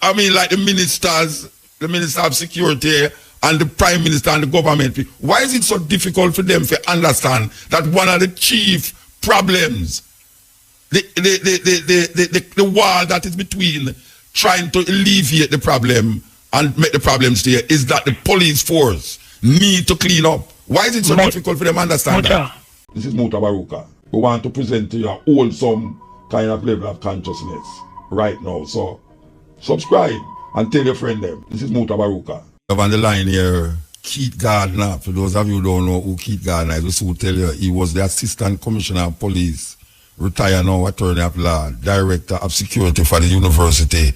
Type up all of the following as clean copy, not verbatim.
I mean, like the Minister of Security and the Prime Minister and the government, why is it so difficult for them to understand that one of the chief problems, the wall that is between trying to alleviate the problem and make the problem stay, is that the police force need to clean up? Why is it so difficult for them to understand that? This is MUTABARUKA. We want to present to you a wholesome kind of level of consciousness right now. So subscribe and tell your friend them. This is MUTABARUKA. On the line here, Keith Gardner. For those of you who don't know who Keith Gardner is, just will tell you, he was the Assistant Commissioner of Police, retired now Attorney of Law, Director of Security for the University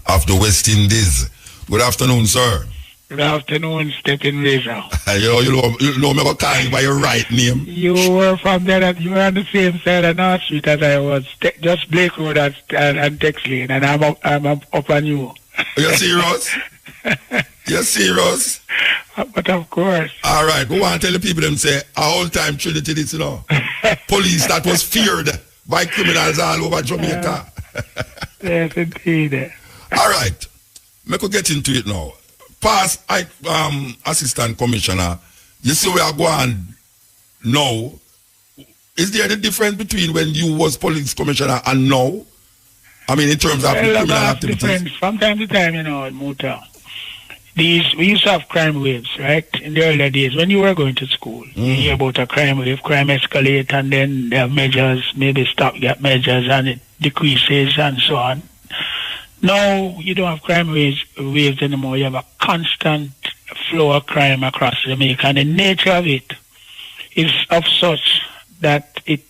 of the West Indies. Good afternoon, sir. Good afternoon, Stephen Razor. you know me call you by your right name. You were from there, you were on the same side of North Street as I was, just Blake Road and Tex Lane, and I'm up on you. You're serious? You're serious? But of course. All right, go on, tell the people them say, a whole time Trinity this, you know. Police that was feared by criminals all over Jamaica. Yes, indeed. All right, me could get into it now. Past Assistant Commissioner, you see where I go on now. Is there any difference between when you was Police Commissioner and now? I mean, in terms of criminal activities? Different. From time to time, you know, Muta, we used to have crime waves, right? In the earlier days, when you were going to school, you hear about a crime wave, crime escalate, and then there are measures, maybe stopgap measures, and it decreases, and so on. Now, you don't have crime waves anymore. You have a constant flow of crime across Jamaica, and the nature of it is of such that it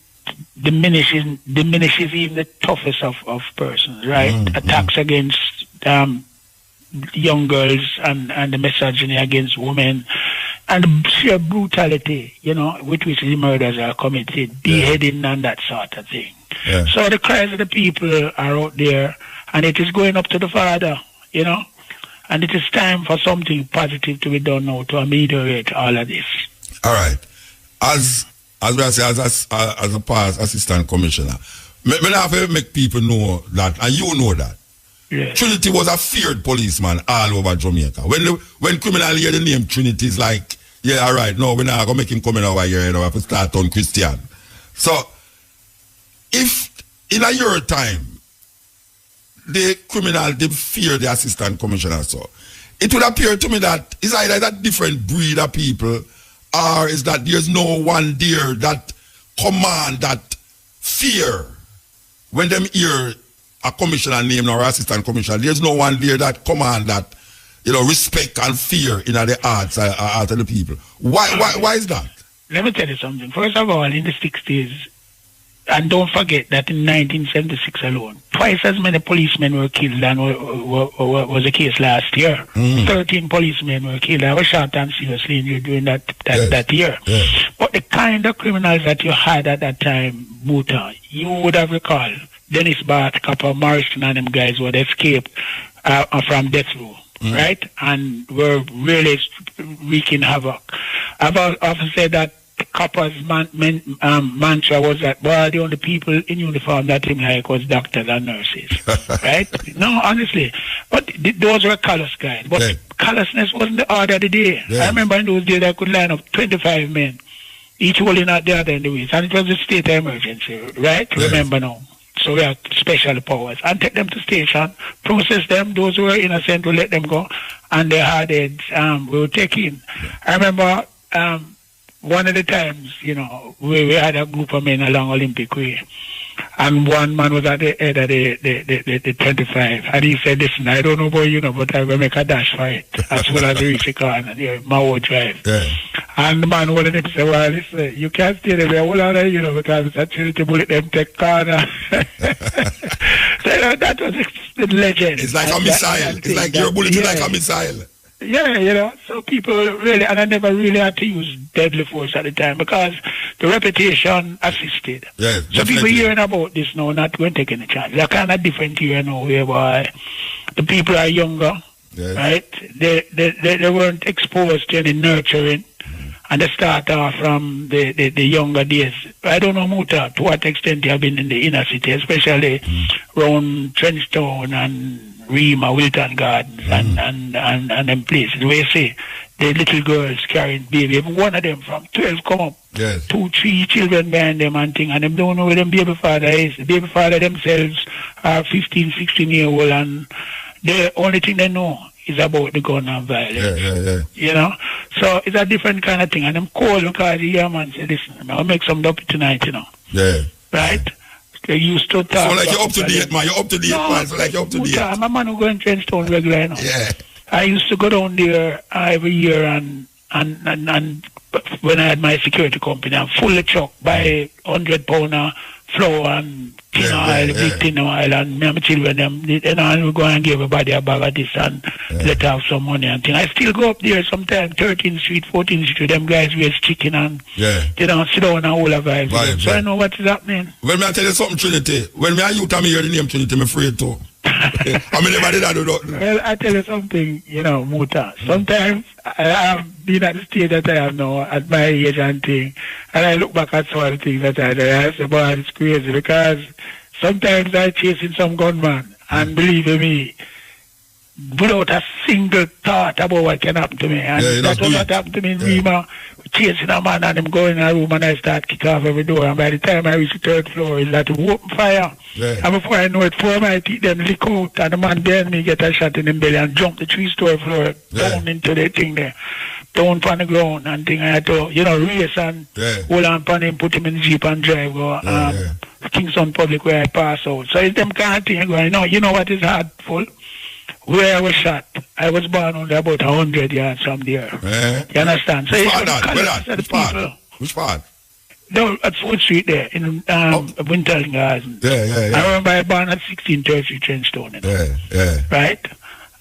diminishes even the toughest of persons, right? Attacks against young girls and the misogyny against women and the sheer brutality, you know, with which the murders are committed, beheading and that sort of thing. Yeah. So the cries of the people are out there, and it is going up to the Father, you know, and it is time for something positive to be done now to ameliorate all of this. All right. As we say, as a past Assistant Commissioner, I have to make people know that, and you know that. Yes. Trinity was a feared policeman all over Jamaica. When criminals hear the name Trinity, it's like, yeah, all right, no, we're not going to make him come in over here, you know, we have to start on Christian. So, if in a year time, the criminal, they fear the Assistant Commissioner, so it would appear to me that it's either that different breed of people, or is that there's no one there that command that fear when them hear a commissioner name or assistant commissioner. There's no one there that command that, you know, respect and fear in the hearts of the people. Why is that? Let me tell you something. First of all, in the 60s, and don't forget that in 1976 alone, twice as many policemen were killed than was the case last year. 13 policemen were killed. I was shot and seriously during that year. Yes. But the kind of criminals that you had at that time, Muta, you would have recalled Dennis Bart, Copper, Morrison, and them guys would escape from death row, right? And were really wreaking havoc. I've often said that Copper's mantra was that, well, the only people in uniform that him like was doctors and nurses, right? No, honestly. But those were callous guys. But callousness wasn't the order of the day. I remember in those days I could line up 25 men, each holding out the other in the waist. And it was a state of emergency, right? Remember now. So we have special powers. And take them to station, process them. Those who were innocent, we let them go. And the hard heads, we will take in. I remember one of the times, you know, we had a group of men along Olympic Way. And one man was at the head of the 25. And he said, listen, I don't know about you know, but I'm going to make a dash for it. As well as reach the corner, my old drive. And the man holding him said, well, listen, you can't stay there. Hold on, you know, because it's a Trinity bullet, them take corner. So that was the legend. It's like a missile. It's like your bullet is like a missile. Yeah, you know, so people really, and I never really had to use deadly force at the time because the reputation assisted. Yeah, so people hearing about this now, not going to take any chance. They're kind of different here now, whereby the people are younger, right? They weren't exposed to any nurturing, and they start off from the younger days. I don't know, Muta, to what extent they have been in the inner city, especially around Trenchtown and Rima, Wilton Gardens, and them places. Where you say the little girls carrying baby, every one of them from 12 come up. Yes. 2, 3 children behind them and thing, and them don't know where them baby father is. The baby father themselves are 15, 16 year old, and the only thing they know is about the gun and violence. You know? So it's a different kind of thing. And I'm cold because the young man said, listen, I'll make some up tonight, you know. Yeah. Right? They used to talk. So like you're up to date, man. You're up to date, man. So like you're up to date. I'm a man who go in Trenchtown regular, you know. Yeah. I used to go down there every year and when I had my security company, I'm fully truck by 100 pounder flour and tin oil, big tin oil, and me and my children, them, and we go and give everybody a bag of this and let have some money and thing. I still go up there sometimes, 13th Street, 14th Street, them guys raise chicken and you know, sit down and all the vibes. So I know what is happening. Well, me I tell you something, Trinity. When me and you tell me hear the name Trinity, I'm afraid too. I mean, never did I do that. Well, I tell you something, you know, Muta. Sometimes I have been at the stage that I am now, at my age and thing, and I look back at some of the things that I do. I say, boy, it's crazy because sometimes I chasing some gunman, and believe me, without a single thought about what can happen to me. And that's what happened to me in Rima, chasing a man and him going in a room and I start kick off every door. And by the time I reach the 3rd floor, it's like a open fire. Yeah. And before I know it, 4 of my teeth them lick out and the man behind me get a shot in the belly and jump the 3-story floor down into the thing there. Down on the ground and thing. I had to, you know, race and hold on upon him, put him in the Jeep and drive go Kingston Public where I pass out. So it's them kind of thing going, you know what is hardful? Where I was shot, I was born only about 100 yards from there. You understand? So Which part? No, at 4th Street there, in Winter Garden. I remember I born at 1630 Trenchtown. Right?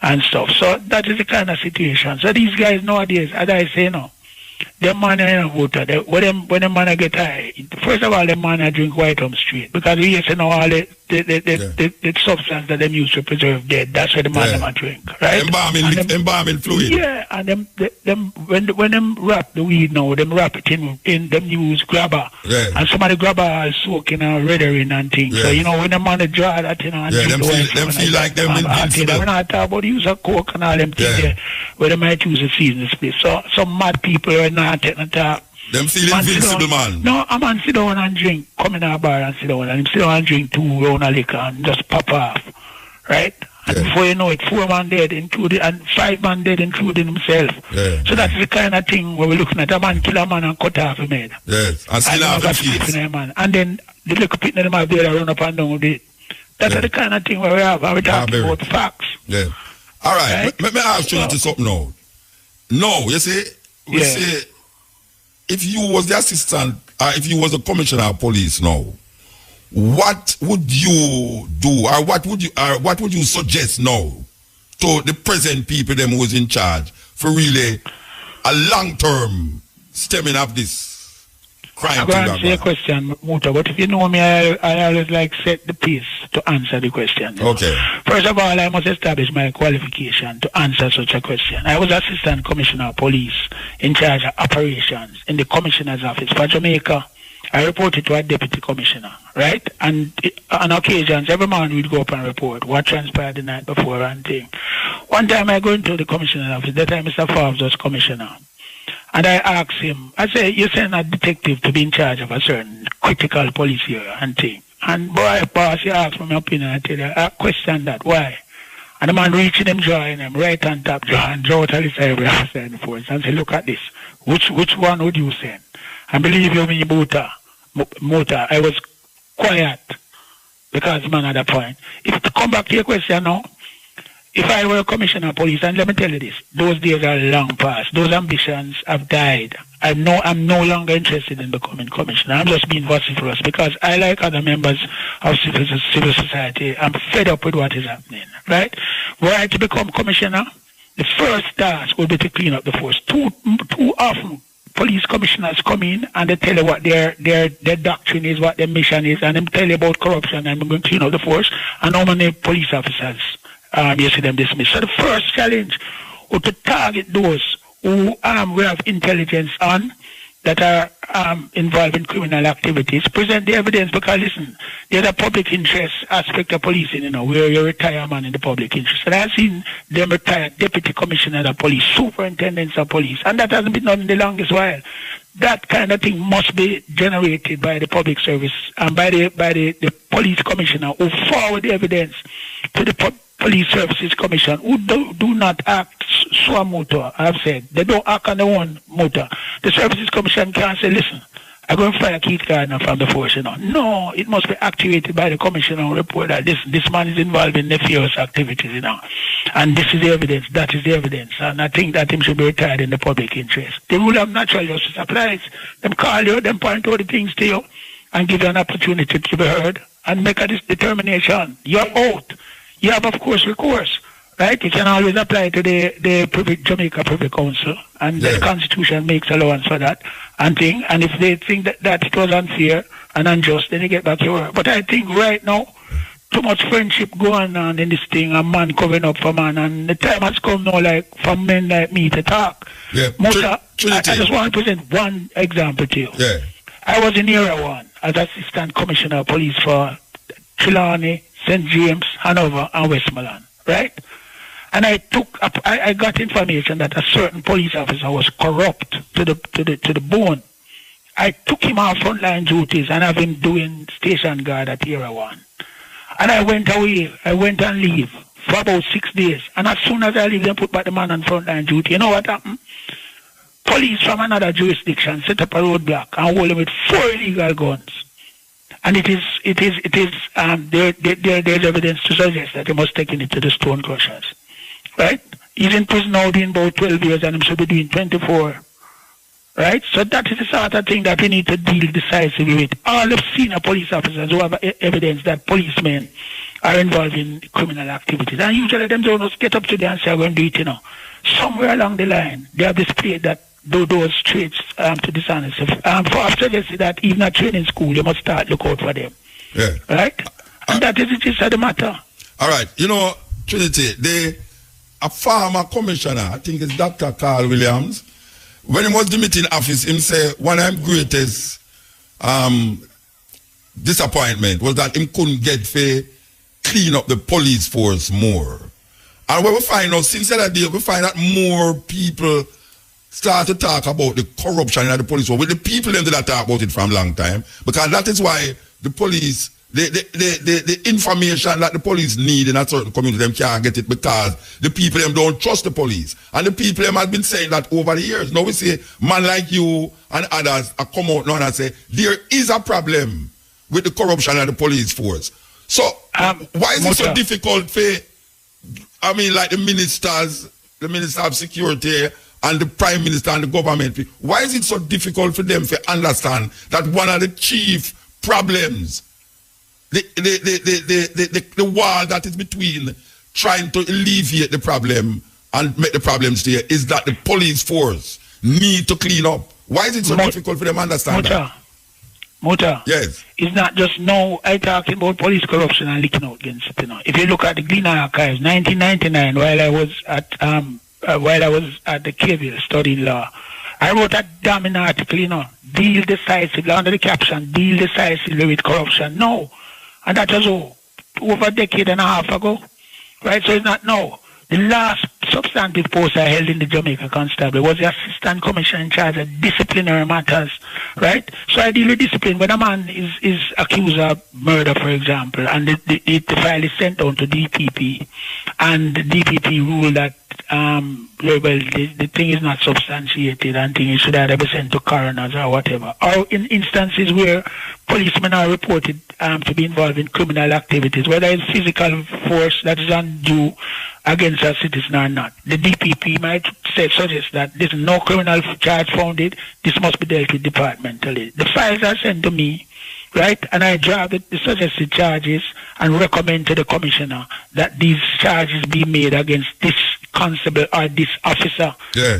And stuff. So that is the kind of situation. So these guys nowadays, as I say now, them man are voter. When them man get high, first of all, them man drink White Rum straight because we used to know all the substance that them use to preserve dead. That's where the man them drink, right? Embalming fluid. Yeah, and them when them wrap the weed now, them wrap it in them use grabber, and some of the grabber is soaking and redering and things. So you know when the man draw that, you know, and them feel like them invincible. We're not talking about the use of coke and all them things there, where they might use a season split. So some mad people are not taking the talk. Them feel invincible, man. No, a man sit down and drink, come in a bar and sit down, and him sit down and drink 2 rounds of liquor and just pop off, right? And before you know it, 4 man dead, including, and 5 man dead, including himself. So that's the kind of thing where we're looking at. A man kill a man and cut off him head. Yes, and still have him feet. And then the little pit in them have there run up and down with it. That's the kind of thing where we have, and we're talking about facts. Yeah. All right, let me ask you something now. No, you see, we say, if you was the assistant, if you was the commissioner of police now, what would you do, or what would you suggest now to the present people them who's in charge for really a long-term stemming of this crime? I'm going to answer your question, Muta, but if you know me, I always like set the pace to answer the question. Okay. First of all, I must establish my qualification to answer such a question. I was assistant commissioner of police in charge of operations in the commissioner's office for Jamaica. I reported to a deputy commissioner, right? And on occasions, every man would go up and report what transpired the night before and thing. One time I go into the commissioner's office, that time Mr. Forbes was commissioner. And I asked him, I said, you send a detective to be in charge of a certain critical police area and thing. And boy, boss, he asked for my opinion. I tell you, I question that. Why? And the man reaching him, drawing him, right on top, draw out a list of every officer in the force and say, look at this. Which one would you send? And believe you me, Muta, I was quiet because man at that point. If to come back to your question now, if I were a commissioner of police, and let me tell you this, those days are long past. Those ambitions have died. I'm no longer interested in becoming commissioner. I'm just being vociferous because I, like other members of civil society, I'm fed up with what is happening, right? Were I to become commissioner, the first task would be to clean up the force. Too often, police commissioners come in and they tell you what their doctrine is, what their mission is, and they tell you about corruption and we're going to clean up the force, and how many police officers you see them dismissed. So the first challenge was to target those who we have intelligence on, that are involved in criminal activities, present the evidence, because listen, there's a public interest aspect of policing, where you retire man in the public interest. And I've seen them retire deputy commissioners of police, superintendents of police, and that hasn't been done in the longest while. That kind of thing must be generated by the public service and by the police commissioner, who forward the evidence to the Police Services Commission, who do not act sua motu. I've said they don't act on their own motu. The Services Commission can't say, listen, I'm going to fire Keith Gardner from the force. No, it must be activated by the commissioner and report that this man is involved in nefarious activities, and this is the evidence, that is the evidence, and I think that him should be retired in the public interest. The rule of natural justice applies. Them call you, them point out the things to you, and give you an opportunity to be heard, and make a determination. You're out. You have, of course, recourse, right? You can always apply to the Jamaica Privy Council, and the Constitution makes allowance for that, and if they think that it was unfair and unjust, then you get back your work. But I think right now, too much friendship going on in this thing, a man covering up for man, and the time has come now, like, for men like me to talk. Yeah. I just want to present one example to you. Yeah. I was in Era 1 as Assistant Commissioner of Police for Trelawney, St. James, Hanover, and Westmoreland, right? And I got information that a certain police officer was corrupt to the bone. I took him off frontline duties and have him doing station guard at Era 1. And I went away. I went on leave for about 6 days. And as soon as I leave, they put back the man on frontline duty. You know what happened? Police from another jurisdiction set up a roadblock and hold him with 4 illegal guns. And there's evidence to suggest that he must take it to the stone crushers. Right? He's in prison now doing about 12 years and he should be doing 24. Right? So that is the sort of thing that we need to deal decisively with. All the senior police officers who have evidence that policemen are involved in criminal activities. And usually them don't just get up today and say, I'm going to do it, Somewhere along the line, they have displayed that those traits to dishonesty. For I've suggested that even at training school, you must start look out for them. Yeah. Right? And that is it is the matter. All right. Trinity, a former commissioner, I think it's Dr. Carl Williams, when he was demeting office, he said one of his greatest disappointment was that he couldn't get to clean up the police force more. And what we find out, since that day, we find that more people start to talk about the corruption in the police force. With the people them that talk about it from a long time, because that is why the police, the information that the police need in a certain community, them can't get it because the people them don't trust the police. And the people them have been saying that over the years. Now we say, man like you and others are come out now and say, there is a problem with the corruption of the police force. So, why is it so difficult for, like the Minister of Security and the Prime Minister and the government, why is it so difficult for them to understand that one of the chief problems, the wall that is between trying to alleviate the problem and make the problems there, is that the police force need to clean up? Why is it so difficult for them to understand that? Yes. It's not just now I talking about police corruption and leaking out against it. If you look at the Gleaner Archives, 1999, while I was at the Cable studying law, I wrote a damning article, deal decisively under the caption, deal decisively with corruption. No. And that was over a decade and a half ago. Right? So it's not now. The last substantive post I held in the Jamaica Constable was the Assistant Commissioner in charge of disciplinary matters, right? So I deal with discipline when a man is accused of murder, for example, and the file is sent down to DPP, and the DPP rule that the thing is not substantiated and thing should either be sent to coroners or whatever. Or in instances where policemen are reported to be involved in criminal activities, whether it's physical force that is undue against a citizen or not. The DPP might suggest that there's no criminal charge founded, this must be dealt with departmentally. The files are sent to me, right, and I draft the suggested charges and recommend to the commissioner that these charges be made against this constable or this officer,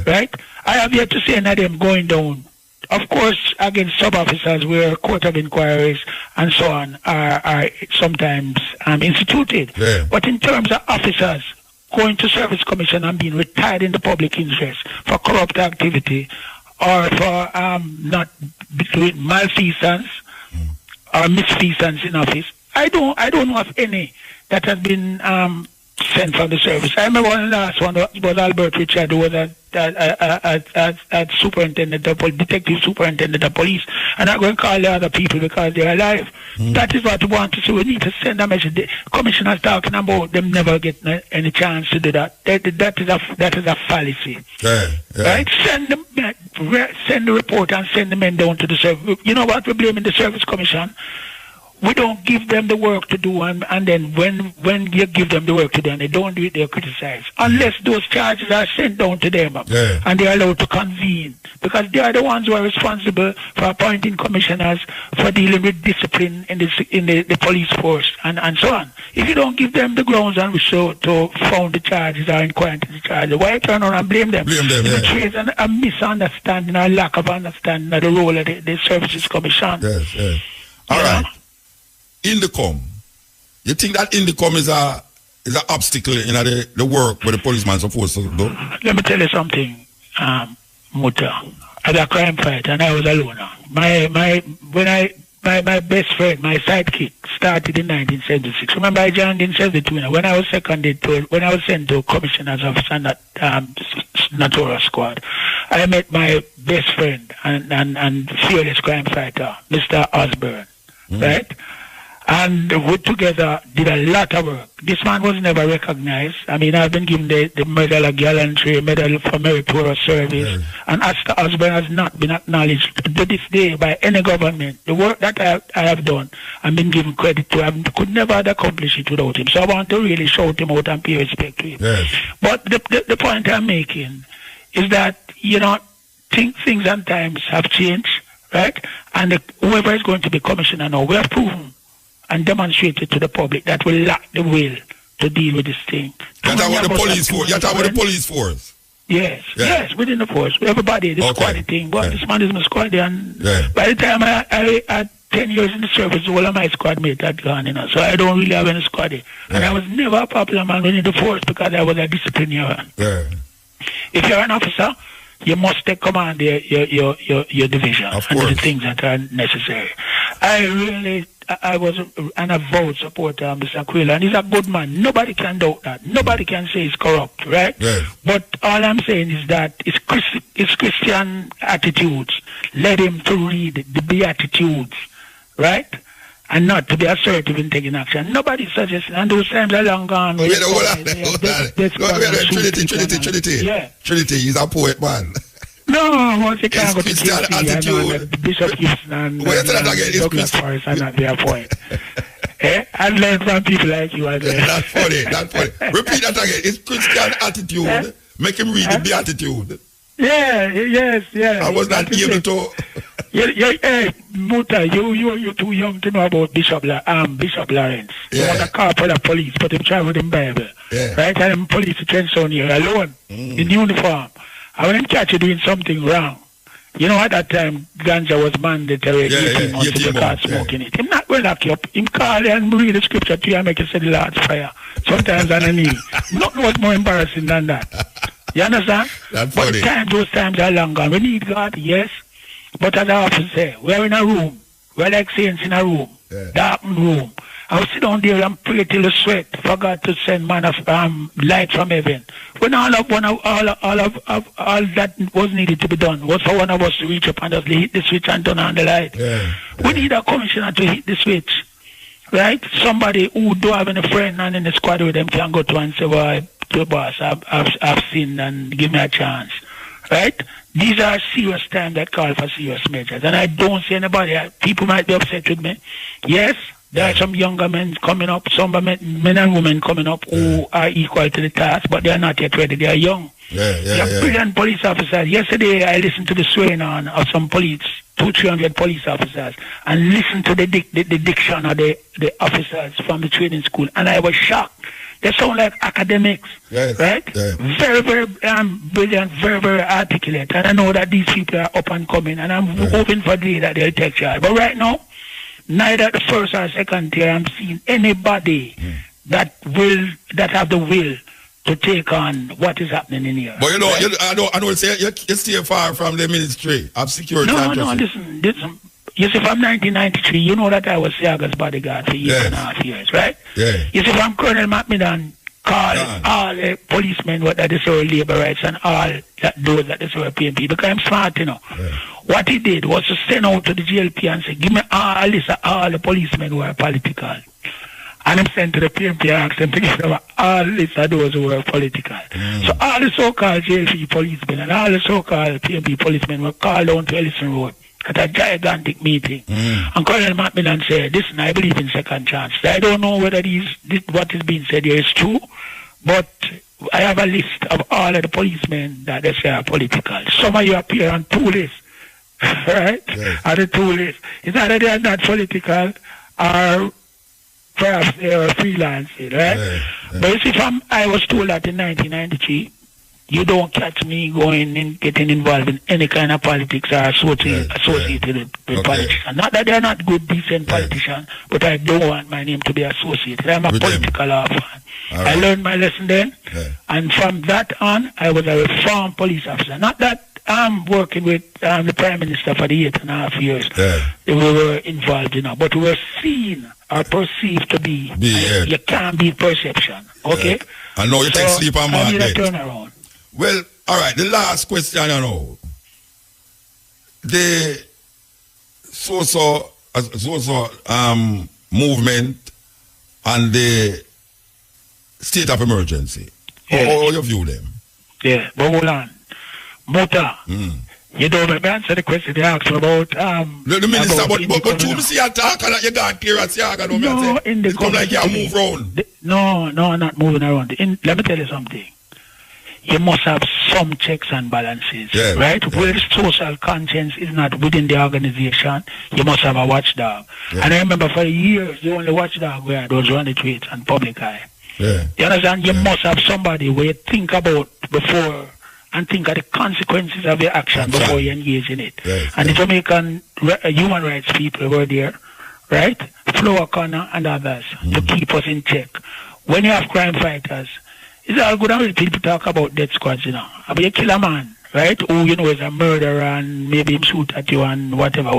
right? I have yet to see any of them going down. Of course, against sub-officers where court of inquiries and so on are sometimes instituted. Yeah. But in terms of officers going to service commission and being retired in the public interest for corrupt activity, or for not doing malfeasance or misfeasance in office. I don't know of any that has been sent from the service. I remember one last one was Albert Richard, who was a superintendent of detective superintendent of police, and I'm going to call the other people because they're alive. That is what we want to see. We need to send a message. The commissioner's talking about them never get any chance to do that. That is a fallacy. Right? Send the report and send the men down to the service. You know what we're blaming the service commission? We don't give them the work to do, and then when you give them the work to do and they don't do it, they're criticized. Unless those charges are sent down to them and they're allowed to convene, because they are the ones who are responsible for appointing commissioners, for dealing with discipline in the police force, and so on. If you don't give them the grounds on which to found the charges or inquire into the charges, why turn around and blame them? It creates a misunderstanding or lack of understanding of the role of the Services Commission. All right. Indicom. You think that Indicom is an obstacle in the work where the policeman is supposed to do? Let me tell you something, Muta. I had a crime fight and I was alone. My best friend, my sidekick, started in 1976. Remember, I joined in 72. When I was sent to commissioner's office and that notorious squad, I met my best friend and fearless crime fighter, Mr. Osborne, right? And we together did a lot of work. This man was never recognized. I mean, I've been given the Medal of Gallantry, Medal for Meritorious Service, and Oscar Osborne has not been acknowledged to this day by any government. The work that I have done, I've been given credit to. I could never have accomplished it without him. So I want to really shout him out and pay respect to him. But the point I'm making is that, things and times have changed, right? And whoever is going to be commissioner now, we have proven and demonstrated to the public that we lack the will to deal with this thing. You're talking about the police force. You're talking about the police force. Yes, within the force. Everybody, the squad thing. But this man is my squad, and by the time I had 10 years in the service, all of my squad mates had gone, So I don't really have any squad. And I was never a popular man within the force because I was a disciplinarian. If you're an officer, you must take command of your division and do the things that are necessary. I was an avowed supporter of Mr. Aquila, and he's a good man. Nobody can doubt that. Nobody can say he's corrupt, right? But all I'm saying is that his Christian attitudes led him to read the Beatitudes, right? And not to be assertive in taking action. Nobody suggests, and those times are long gone. Trinity, he's a poet, man. No, once you can't go to Christian attitude. The Bishop Houston and Douglas Forest are not their point. I learned from people like you. That's funny. Repeat that again. It's Christian attitude. Make him read the Beatitude. Yes. I was not able to. Muta, you're too young to know about Bishop Lawrence. He was a corporal of police, but he traveled in Bible. Right? And police trench on here alone, in uniform. I when him catch you doing something wrong. At that time, ganja was mandatory. 18 months to the car smoking it. Him not going to lock you up. Him call and read the scripture to you and make you say the Lord's Prayer. Sometimes on a knee. Nothing was more embarrassing than that. You understand? That's but funny. those times are long gone. We need God, yes. But as I often say, we're in a room. We're like saints in a room. Darkened room. I will sit down there and pray till the sweat for God to send man of light from heaven. When all that was needed to be done was for one of us to reach up and just hit the switch and turn on the light. We need a commissioner to hit the switch. Right? Somebody who don't have any friend and in the squad with them can go to and say, well, the boss, I've sinned and give me a chance. Right? These are serious times that call for serious measures. And I don't see anybody. People might be upset with me. Yes. There are some younger men coming up, some men and women coming up who are equal to the task, but they are not yet ready. They are young. They are brilliant police officers. Yesterday, I listened to the swearing on of some police, 200-300 police officers, and listened to the diction of the officers from the training school, and I was shocked. They sound like academics, right? Very, very brilliant, very, very articulate. And I know that these people are up and coming, and I'm hoping for the day that they'll take charge. But right now, neither the first or second tier I'm seeing anybody that have the will to take on what is happening in here. But you know, right? I know say you stay far from the Ministry of Security. No, listen. You see, from 1993, you know that I was Siaga's bodyguard for 8.5 years, right? Yeah. You see, from Colonel Macmillan called all the policemen that deserve labor rights and all those that deserve PMP, because I'm smart, you know. Yeah. What he did was to send out to the GLP and say, give me a list of all the policemen who are political. And I'm sent to the PMP and asked them to give them all list of those who were political. So all the so-called JLP policemen and all the so-called PMP policemen were called down to Ellison Road at a gigantic meeting. And Colonel Macmillan said, listen, I believe in second chance. I don't know whether what is being said here is true, but I have a list of all of the policemen that they say are political. Some of you appear on 2 lists, right? Yes. On the 2 lists. It's either they are not political or perhaps they are freelancing, right? Yeah. But you see, I was told that in 1993, you don't catch me going and getting involved in any kind of politics or associated with politicians. Not that they're not good, decent politicians, but I don't want my name to be associated. I'm a political orphan. I learned my lesson then, and from that on, I was a reformed police officer. Not that I'm working with the Prime Minister for the 8.5 years we were involved in, but we were seen or perceived to be. You can't beat perception, okay? I know you take sleep on my bed. Turn around. Well, all right, the last question, I know. The so-so movement and the state of emergency. How you view them? Yeah, but hold on. Muta, you don't let me answer the question you asked about... the minister, but you see a talk and you got clear at Siaga, no, in the it's come like you move around. No, I'm not moving around. Let me tell you something. You must have some checks and balances, right? Yeah. Where social conscience is not within the organization, you must have a watchdog. Yeah. And I remember for years, the only watchdog we had was on the tweets and public eye. Yeah. You understand? You must have somebody where you think about before and think of the consequences of your action before you engage in it. Yes. And the Jamaican human rights people were there, right? Flo O'Connor and others to keep us in check. When you have crime fighters, it's all good when people talk about death squads, you know. But you kill a man, right? Who, you know, is a murderer and maybe him shoot at you and whatever.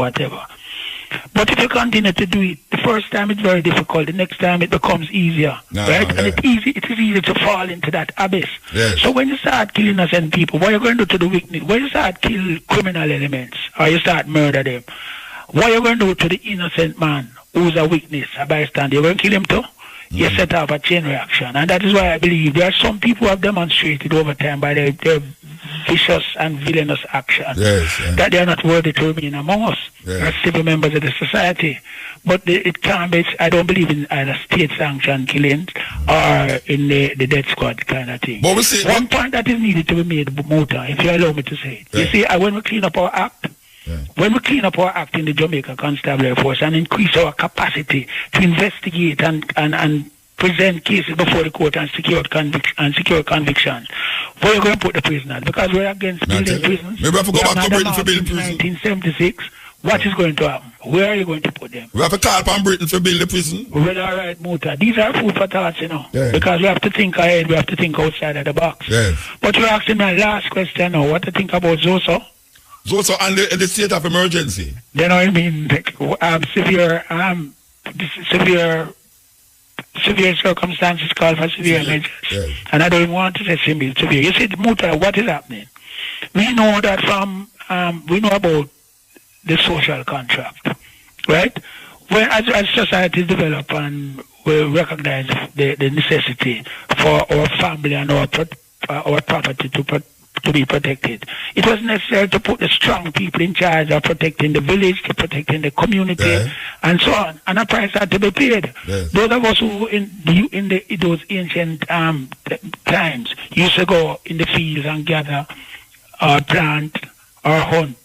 But if you continue to do it, the first time it's very difficult, the next time it becomes easier, right? And it is easy to fall into that abyss. Yes. So when you start killing innocent people, what are you going to do to the witness? When you start kill criminal elements or you start murder them, what are you going to do to the innocent man who's a witness, a bystander? You're going to kill him too? You set up a chain reaction. And that is why I believe there are some people who have demonstrated over time by their vicious and villainous actions that they are not worthy to remain among us as civil members of the society. But it can't be, I don't believe in either state-sanctioned killings or in the death squad kind of thing. But one point that is needed to be made, Mota, if you allow me to say it. You see, when we clean up our act, when we clean up our act in the Jamaica Constabulary Force and increase our capacity to investigate and present cases before the court and secure convictions, where are you going to put the prisoners? Because we're against building prisons. Maybe we have to go back to Britain for building prisons. 1976. What is going to happen? Where are you going to put them? We have to call upon Britain for building the prison. Well, all right, Muta. These are food for thoughts, you know. Because we have to think ahead. We have to think outside of the box. But you're asking my last question now. What to think about Zoso? Zoso and the state of emergency. You know what I mean? Severe circumstances call for severe measures. And I don't want to say severe. You see, Muta, what is happening? We know that we know about the social contract, right? When as societies develop and we recognize the necessity for our family and our property to be protected, it was necessary to put the strong people in charge of protecting the village, to protecting the community, and so on. And a price had to be paid. Those of us who in those ancient times used to go in the fields and gather or plant or hunt,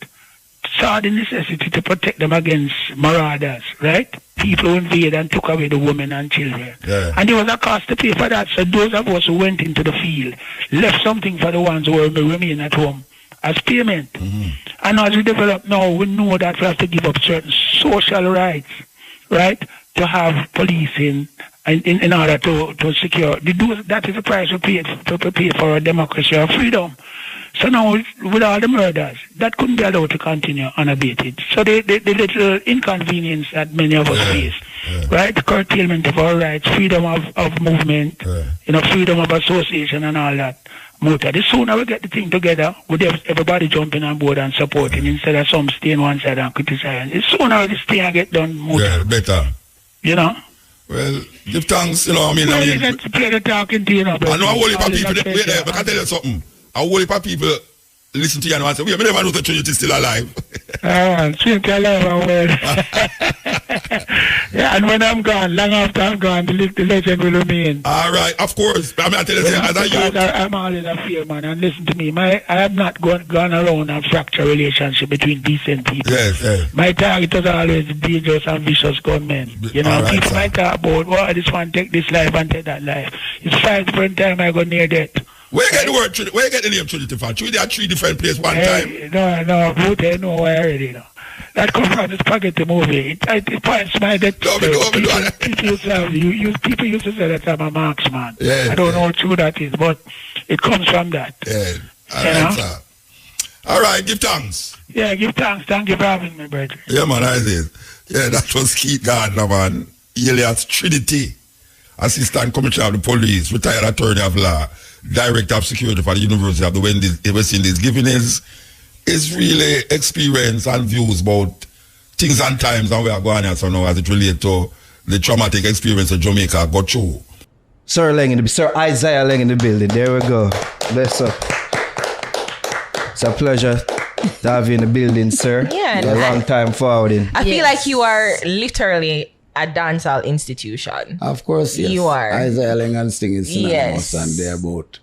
saw the necessity to protect them against marauders, right? People who invaded and took away the women and children. And there was a cost to pay for that. So those of us who went into the field left something for the ones who were remain at home as payment. And as we develop now, we know that we have to give up certain social rights, right? To have policing in order to secure. That is the price we pay to pay for a democracy or freedom. So now, with all the murders, that couldn't be allowed to continue unabated. So the little inconvenience that many of us face, right? Curtailment of our rights, freedom of movement, freedom of association and all that. The sooner we get the thing together, with everybody jumping on board and supporting instead of some staying one side and criticizing. The sooner this thing get done, Yeah, better. Well, give thanks, I mean. Play the talking to I know a whole heap of people, wait there, but I can tell you something. A whole heap of people listen to you and say, we never know the Trinity is still alive. Trinity alive, well. Yeah, and when I'm gone, long after I'm gone, the legend will remain. All right, of course. I mean, I tell you, I'm all in a fear, man, and listen to me. I have not gone around and fracture relationship between decent people. Yes. My target was always the dangerous and vicious gunmen. Right, people might talk about, this one take this life and take that life. It's 5 different times I go near death. Where you get the word Trinity? Where you get the name Trinity from? Trinity are 3 different places one time. No, Buddha, no, I already know. That comes from the spaghetti movie. It points my death. People used to say that I'm a marksman. Yeah, I don't know how true that is, but it comes from that. Yeah. All right, sir. All right, give thanks. Yeah, give thanks. Thank you for having me, brother. Yeah, man, I did. Yeah, that was Keith Gardner, man. Elias Trinity, Assistant Commissioner of the Police, retired attorney of law, Director of Security for the University of the West Indies, giving his really experience and views about things and times and we are going on so now as it relates to the traumatic experience of Jamaica got through. Sir Isaiah Laing in the building. There we go. Bless up. It's a pleasure to have you in the building, sir. Yeah. A long time forwarding. I feel like you are literally a dancehall institution. Of course, yes. You are. Isaiah Laing and Sting is synonymous and they're both.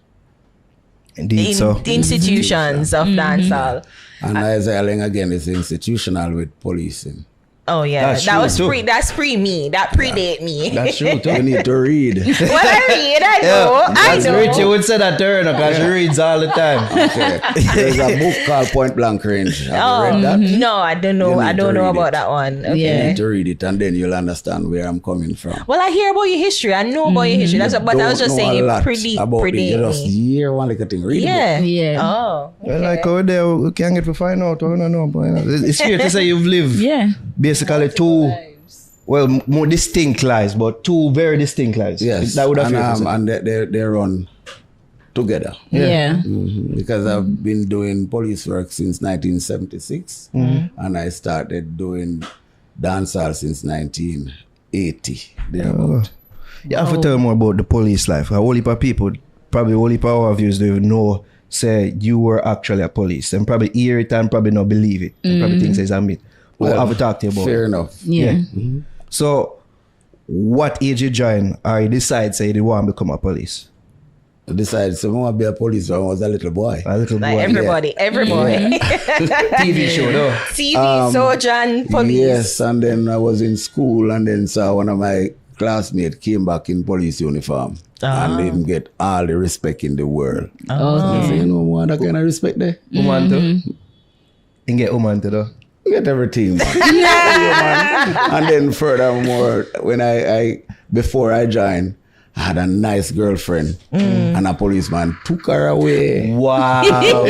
Indeed, so. Institutions of dancehall. And Isaiah Laing again is institutional with policing. Oh yeah, that's pre me. That predate me. That's true too. You need to read. Well, I read. I know. I know. Richie would say that to her because she reads all the time. Okay. There's a book called Point Blank Range. Have you read that? No, I don't know. I don't know about that one. Okay. You need to read it and then you'll understand where I'm coming from. Well, I hear about your history. I know about your history. But I was just saying it predate me. You just hear one little thing. Read yeah. it. Yeah. Oh. Okay. Well, like over there, we can't get to find out. I don't know. But it's fair to say you've lived. Yeah. Basically, 2 more distinct lives, but 2 very distinct lives. Yes, that would have and they run together. Yeah. Because I've been doing police work since 1976, and I started doing dancehall since 1980. You have to tell more about the police life. A whole heap of people, probably a whole heap of our views don't even know, say you were actually a police, and probably hear it and probably not believe it. Probably think it's a myth. Well, I've talked to you about. Fair enough. Yeah. So, what age you join or you decide say you want to become a police? I decided I want to be a police when I was a little boy. Like everybody. TV show though. TV, soldier and police. Yes, and then I was in school and then saw one of my classmates came back in police uniform and didn't get all the respect in the world. So I said, what that kind of respect there? Woman too? You get woman too though? Get everything, man. And then furthermore, when I before I joined, I had a nice girlfriend and a policeman took her away. Wow. Wow.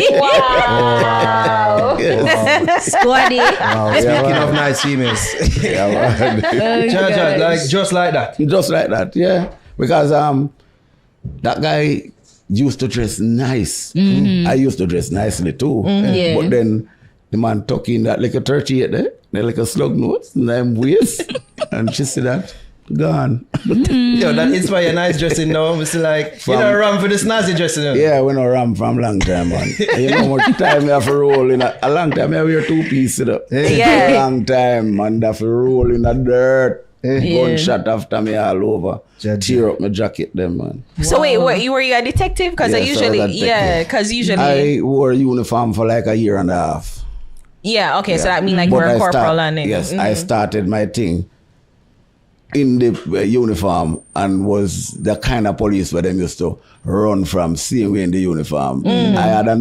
Yes. Squaddy. Wow. Speaking of nice females. Just like that. Just like that, yeah. Because that guy used to dress nice. I used to dress nicely too. Yeah. But then the man tuck in that like a 38 there, like a slug nose, and them waist. And she said that, gone. Yo, that inspire nice dressing now. We still like, you know, ram for the snazzy dressing now. Yeah, we no ram from long time, man. You know how much time you have to roll in a long time. I wear 2-piece, you know. Yeah. A long time, and I have to roll in the dirt. Gunshot after me all over. Tear up my jacket them, man. So wait, were you a detective? Because Yes, I wore a uniform for like a year and a half. Yeah, okay, so that means like you're a corporal and it. Yes, I started my thing in the uniform and was the kind of police where them used to run from seeing me in the uniform. I had a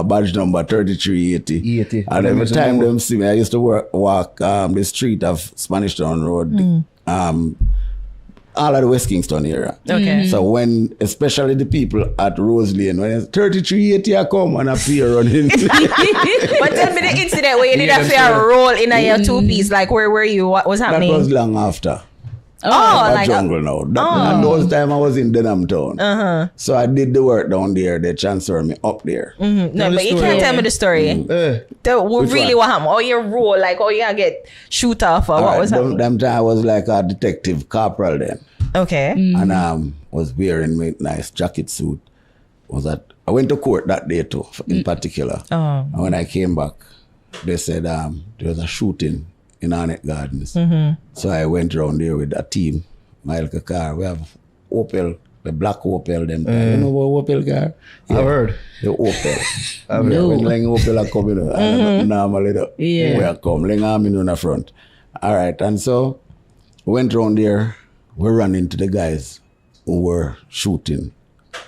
badge number 3380. And every time them see me, I used to walk the street of Spanish Town Road, all of the West Kingston area. Okay. So when, especially the people at Rose Lane, when it's 3380 I come and appear running. But tell me the incident where you did have to roll in your two-piece. Like, where were you? What was happening? That was long after. Like jungle now. And those time I was in Denham Town. So I did the work down there. They transferred me up there. No, but you can't tell me the story. What happened? Oh, you roll, like, oh, you get shoot off, or what was happening? Them time I was like a detective corporal then. Okay. And was wearing my nice jacket suit. I went to court that day too, in particular. And when I came back, they said there was a shooting in Arnett Gardens. So I went around there with a team, my little car. We have Opel, the black Opel. Them you know what Opel car? Yeah. I've heard. The Opel. I've heard. When Laing Opel are coming, normally we are come. Laing arm in the front. All right, and so went around there. We ran into the guys who were shooting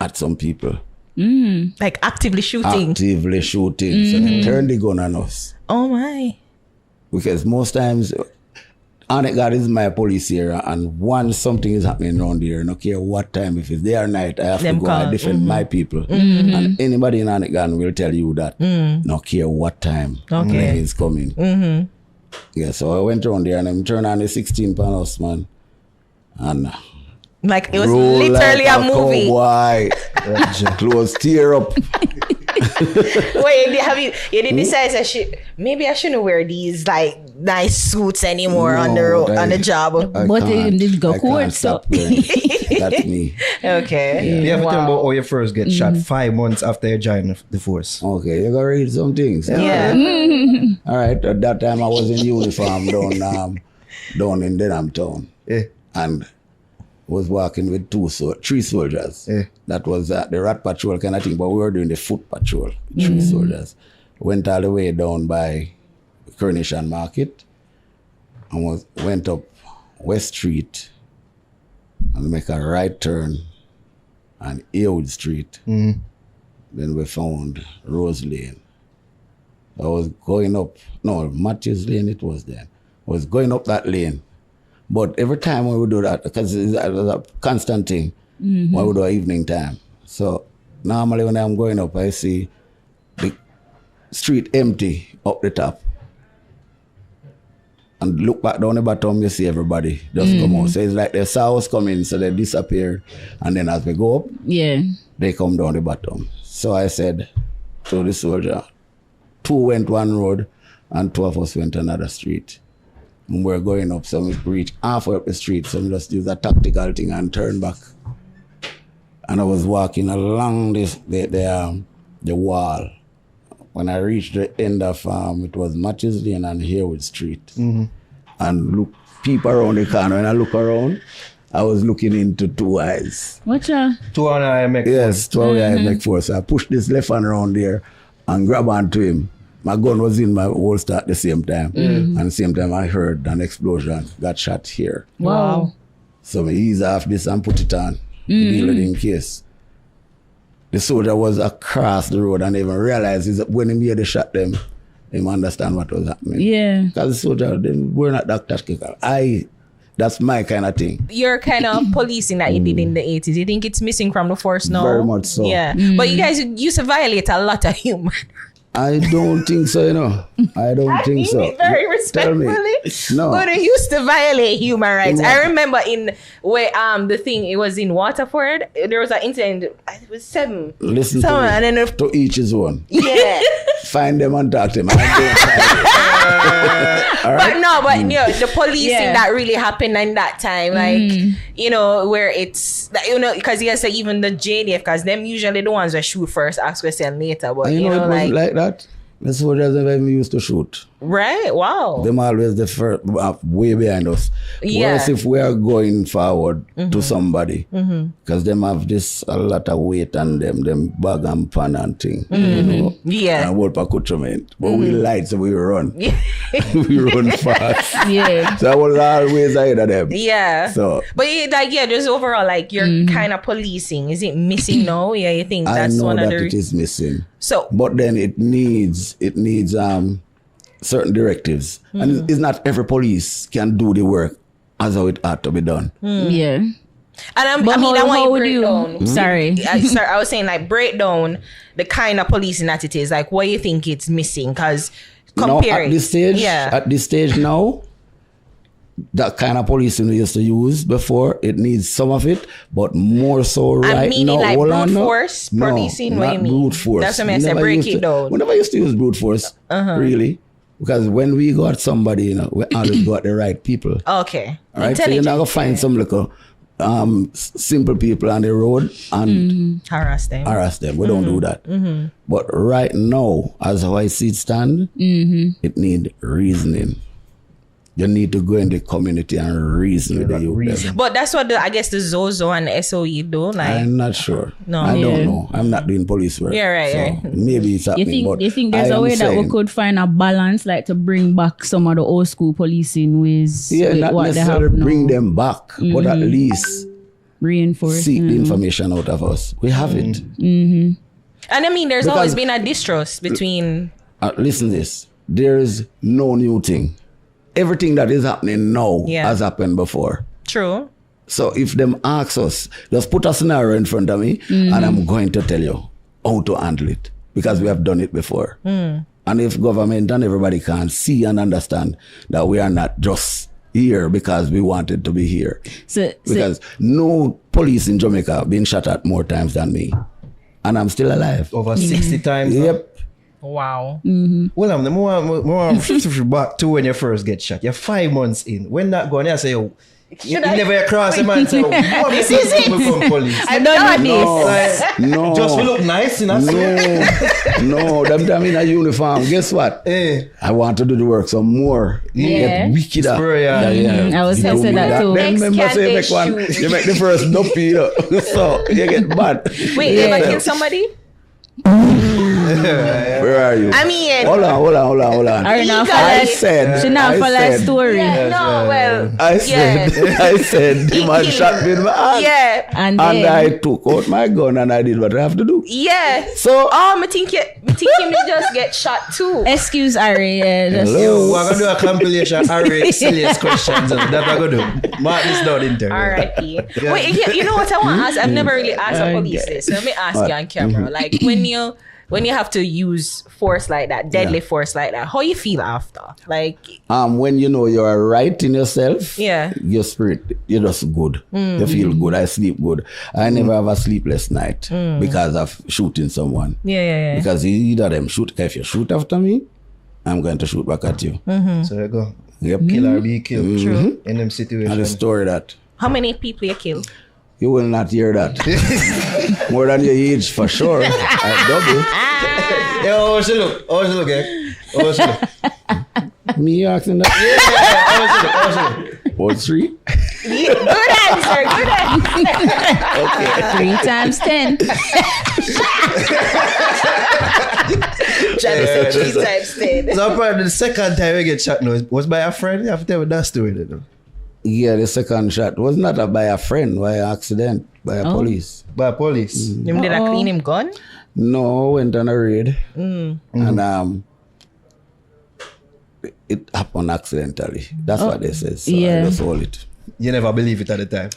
at some people. Like actively shooting. So they turned the gun on us. Oh my. Because most times, Arnett God is my police area, and once something is happening around here, no care what time, if it's day or night, I have to go and defend my people. And anybody in Arnett God will tell you that, no care what time is coming. Yeah, so I went around there and I turned on the 16 pound man, and like it was literally like a movie. Cowboy. Clothes tear up. Wait, you didn't decide that maybe I shouldn't wear these like nice suits anymore on the road, on the job. But you did go court, so that's me. Okay. You have to tell me about how you first get shot 5 months after you joined the force. Okay, you gotta read some things. Yeah. All right, at that time I was in uniform down in Denham Town. And was walking with 3 soldiers. That was the rat patrol kind of thing, but we were doing the foot patrol. 3 soldiers. Went all the way down by Coronation Market and went up West Street and make a right turn on Ewood Street. Then we found Rose Lane. I was going up, Matthews Lane it was then. I was going up that lane. But every time we would do that, because it was a constant thing, we would do evening time. So normally when I'm going up, I see the street empty up the top. And look back down the bottom, you see everybody just come out. So it's like they saw us coming, so they disappeared. And then as we go up, they come down the bottom. So I said to the soldier, 2 went one road and 2 of us went another street. And we're going up, so we reach halfway up the street, so we just use a tactical thing and turn back. And I was walking along the wall. When I reached the end of it was Matthews Lane and Haywood Street. And look, peep around the corner. When I look around, I was looking into 2 eyes. What's that? 2 on IMX. Yes, 2 on IMX 4. So I pushed this left hand around there and grab onto him. My gun was in my holster at the same time. And at the same time, I heard an explosion, got shot here. Wow. So I ease off this and put it on, deal it in case. The soldier was across the road and even realized when he made the shot them, he understand what was happening. Yeah. Because the soldier, they were not that tactical. That's my kind of thing. Your kind of policing that you did in the 80s, you think it's missing from the force now? Very much so. Yeah. But you guys used to violate a lot of human. I don't think so, I don't think so. Very respectfully. No. But they used to violate human rights. I remember in where the thing, it was in Waterford, there was an incident, it was 7. Listen to me. And then to each his own. Yeah. Find them and talk to them. All right? But the policing that really happened in that time, like, where it's, because you say even the JDF, because them usually the ones that shoot first, ask question later. But, and it was like that. The soldiers never even used to shoot. Right? Wow. Them always the first, way behind us. Yeah. Whereas if we are going forward to somebody, because them have a lot of weight on them bag and pan and thing. Yeah. And work accoutrement. But we light, so we run. We run fast. Yeah. So I was always ahead of them. Yeah. So. But just overall, like, your kind of policing, is it missing now? Yeah, you think that's one of the... I know that it is missing. So. But then it needs certain directives. And it's not every police can do the work as how it ought to be done. Yeah. And But I want how you would break you? down. Sorry. I was saying like break down the kind of policing that it is. Like what you think it's missing? Because compare At this stage now, that kind of policing we used to use before, it needs some of it, but more so right meaning now. like hold brute on now. force No, policing? What not you mean? brute force. That's what I said, break it down. We never used to use brute force, really. Because when we got somebody, we always got the right people. Okay. All right, so you're not going to find some little simple people on the road and Harass them. We don't do that. But right now, as how I see it stand, it need reasoning. You need to go in the community and reason with the youth. But that's what I guess the Zozo and the SOE do. Like, I'm not sure. No. I don't know. I'm not doing police work. Yeah, right, so right. maybe it's happening. You think there's a way that we could find a balance, like to bring back some of the old school policing with, not what they have necessarily now? bring them back, but at least Reinforce. seek the information out of us. We have it. and I mean, there's Because- always been a distrust between. Listen this. There's no new thing. Everything that is happening now has happened before. True. So if them ask us, just put a scenario in front of me and I'm going to tell you how to handle it because we have done it before. And if government and everybody can see and understand that we are not just here because we wanted to be here. Because no police in Jamaica have been shot at more times than me. And I'm still alive. Over 60 times. Yep. Wow. Well, I'm the more back to when you first get shot. You're 5 months in. When that going, I say, yo, you never cross the man. Say, what this is it? Become police. I don't know this. No. Just we look nice, you know. No, them in a uniform. Guess what? I want to do the work some more. Yeah. Get wicked up. I was You saying do that too. Then remember say you make one. You make the first dumpy, so you get bad. Wait, you ever kill somebody? Where are you? I mean, Hold on. I said story. I said the man shot me in my hand. Yeah. And I took out my gun and I did what I have to do. Yeah. So I think him just get shot too. Excuse Ari. hello. We're going to do a compilation of serious questions. That we're going to do. Mark this down in there. R.I.P. Wait, you know what I want to ask? I've never really asked a police this. So let me ask you on camera. Like when you have to use force like that, deadly force like that, how you feel after? Like when you know you are right in yourself, your spirit, you're just good. You feel good. I sleep good. I never have a sleepless night because of shooting someone. Yeah. Because either them shoot. If you shoot after me, I'm going to shoot back at you. So you go. Yep. Kill or be killed. True. In them situations. And the story that how many people you kill? you will not hear that. More than your age for sure. I double. How she look? How she look, eh? How she look? Me asking that? How she look? What, 3? Good answer. Okay. 3 times 10. Johnny said 3 times 10. So probably the second time you get shot now was by a friend. You have to tell me that story then. Yeah, the second shot was not by a friend, by accident, by a police. By police. Him did I clean him gun? No, went on a raid. And it happened accidentally. That's what they said. So I just hold it. You never believe it at the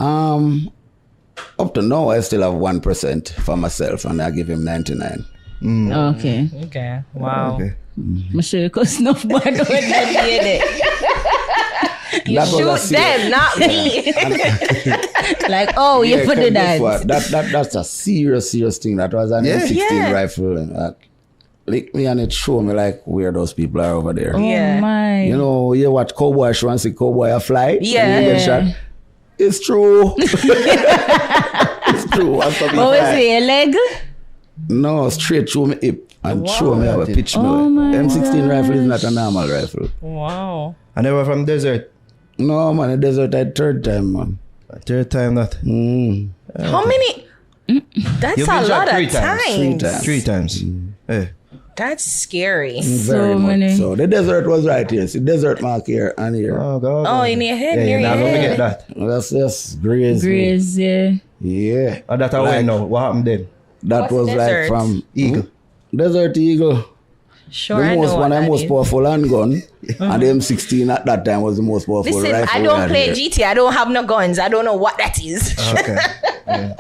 time. Up to now, I still have 1% for myself, and I give him 99. Okay. Wow. Okay. I'm sure you could snuff bad when they did it. You shoot them, not me. Like, oh, you put it that. That's a serious thing. That was an M16 rifle. And lick me and it show me like where those people are over there. Oh my. You know, you watch cowboy show and see cowboy a fly. Yeah. You get shot. It's true. It's true. What was it, a leg? No, straight through me hip and show me how a pitch me. M16 rifle is not a normal rifle. Wow. And they were from desert. No, man, the desert I third time, man. Third time that. How many? That's You've a been lot shot of times. 3 times. Hey. That's scary. Very So much many. so. The desert was right here. See, desert mark here and here. Oh, God. Oh, in your head, Yeah, near you're your not going to head. get that. That's just crazy. Graze, yeah. Yeah. And that I went now. What happened then? That What's was desert? like from Eagle. Desert Eagle. Sure, I know One of the most is. powerful handgun, and the M16 at that time was the most powerful Listen, rifle. I don't play GT. I don't have no guns. I don't know what that is. Okay. Yeah.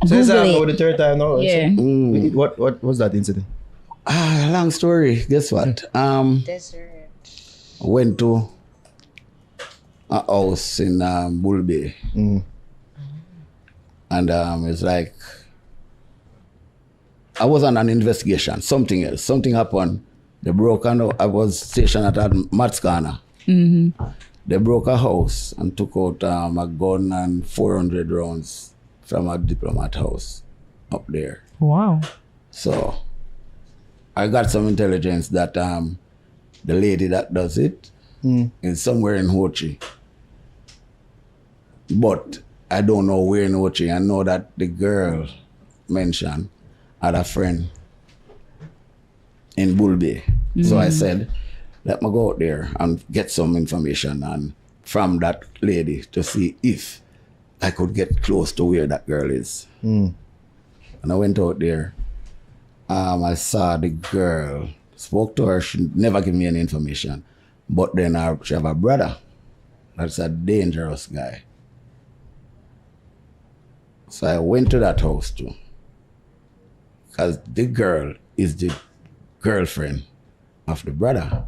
So it's Google the third time now. Yeah. What was that incident? Long story. Guess what? Desert. Went to a house in Bull Bay. And it's like I was on an investigation, something else. Something happened. They broke and I was stationed at Matskana. They broke a house and took out a gun and 400 rounds from a diplomat house up there. Wow. So I got some intelligence that the lady that does it is somewhere in Ho Chi. But I don't know where in Ho Chi. I know that the girl mentioned had a friend in Bull Bay. So I said, let me go out there and get some information and from that lady to see if I could get close to where that girl is. And I went out there. I saw the girl, spoke to her. She never gave me any information. But then she have a brother that's a dangerous guy. So I went to that house too. Because the girl is the girlfriend of the brother.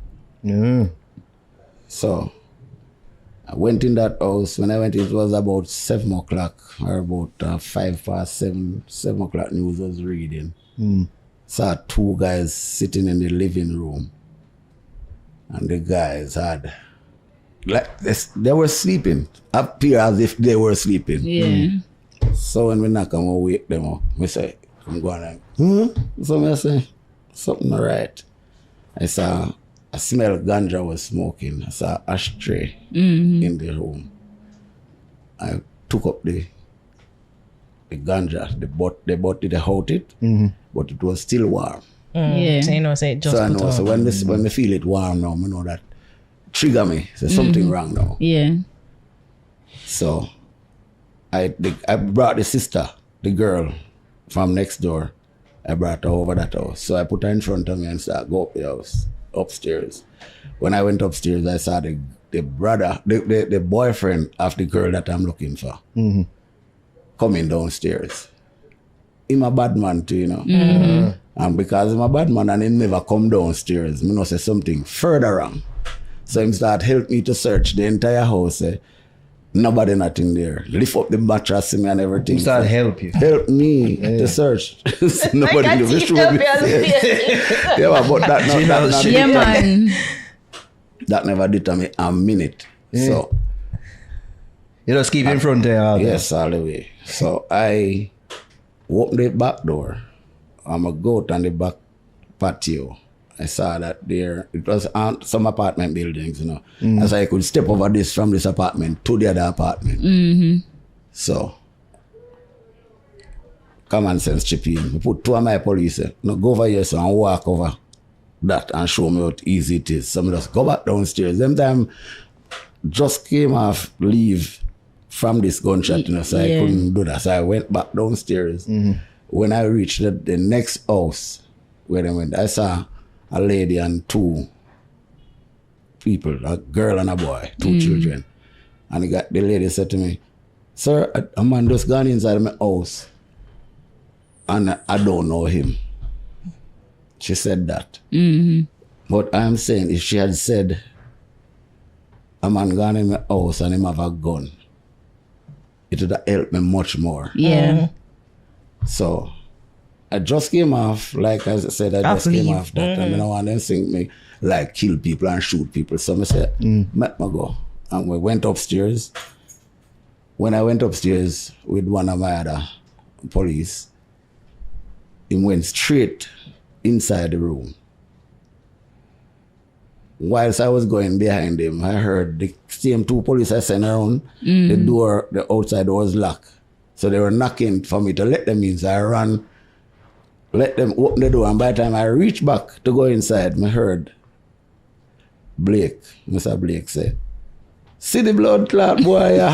So I went in that house. When I went, it was about 7 o'clock or about 5 past 7. 7 o'clock news was reading. Saw 2 guys sitting in the living room. And the guys had, like, they were sleeping. Appear as if they were sleeping. Yeah. So when we knock on, we wake them up. We say, I'm going like, So I say, something all right. I smell ganja was smoking. I saw ashtray in the room. I took up the ganja. They bought it, they out it, but it was still warm. Yeah. So you know, say just So I put know. on. So when they feel it warm now, I know that trigger me. So something wrong now. Yeah. So I brought the sister, the girl from next door. I brought her over that house. So I put her in front of me and said, go up the house, upstairs. When I went upstairs, I saw the brother, the boyfriend of the girl that I'm looking for coming downstairs. He's a bad man too, you know. And because he's a bad man and he never come downstairs, I know say something further wrong. So he start help me to search the entire house. Nobody nothing there. Lift up the mattress and everything. Start help you. Help me to search. Nobody in the room. Yeah, but that Yeah, man. that never deterred me a minute. So You just keep in front there. All yes, all the way. So I opened the back door. I'm a goat on the back patio. I saw that there, it was on some apartment buildings, you know. As I could step over this from this apartment to the other apartment. So, common sense chip in. We put 2 of my police, no, go over here so and walk over that and show me how easy it is. So I just go back downstairs. Them time, just came off leave from this gunshot, you know, so I couldn't do that. So I went back downstairs. When I reached the next house where I went, I saw a lady and 2 people, a girl and a boy, 2 children. And the lady said to me, sir, a man just gone inside my house and I don't know him. She said that. But I'm saying if she had said a man gone in my house and him have a gun, it would have helped me much more. Yeah. So I just came off, like as I said, I just came off that. And I want them to think me like kill people and shoot people. So I said, let me go. And we went upstairs. When I went upstairs with one of my other police, he went straight inside the room. Whilst I was going behind him, I heard the same 2 police I sent around. The outside door was locked. So they were knocking for me to let them in. So I ran, let them open the door. And by the time I reached back to go inside, I heard Mr. Blake say, see the blood clot, boy. Yeah.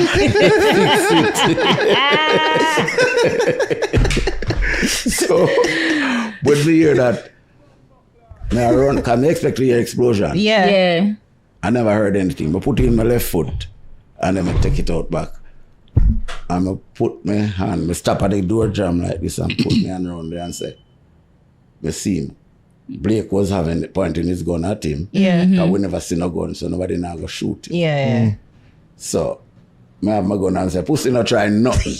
So, when we hear that, I run, because I expect to hear explosion. Yeah. I never heard anything. I put it in my left foot and then I take it out back. And I put my hand, I stop at the door jam like this and put my hand around there and say, I see him. Blake was pointing his gun at him. Yeah. Because we never see no gun, so nobody now go shoot him. Yeah. So, I have my gun and say, pussy not try nothing.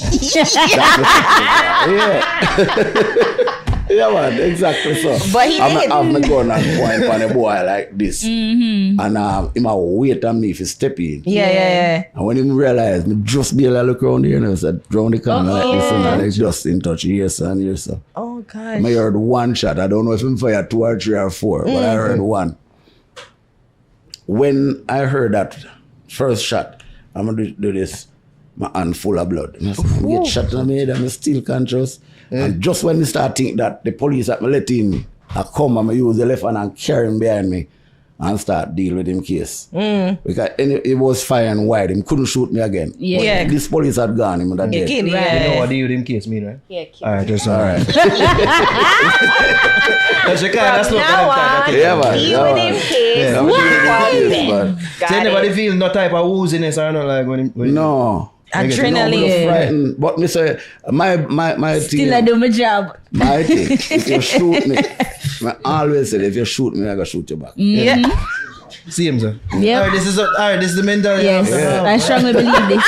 Yeah, man, exactly so. But he I'm did. have my gun and point on a boy like this. And he might wait on me if he step in. Yeah. And when he realized, me just be able to look around here and I said, round the corner like this and I just in touch years and years. So. Oh, gosh. I heard one shot. I don't know if I'm fired 2 or 3 or 4, but I heard one. When I heard that first shot, I'm going to do this, my hand full of blood. I get shot in the head and I'm still conscious. And just when I start thinking that the police that me let in, I come and I use the left hand and carry him behind me and start deal with him case. Because it was firing wide. Him couldn't shoot me again. Yeah. This police had gone, him would have dead. You know what deal with him case mean, right? Yeah, Alright, just alright. That's your kind of From now on, Yeah, man. deal with him case. So anybody feel no type of wooziness or not like when no. Adrenaline. Frightened. But me say, my Still thing, I do my job. my thing, if you shoot me, I always say, if you shoot me, I gotta shoot you back. Yeah. see him, sir. Yep. Alright, this is the mentality. Yes, I strongly believe this.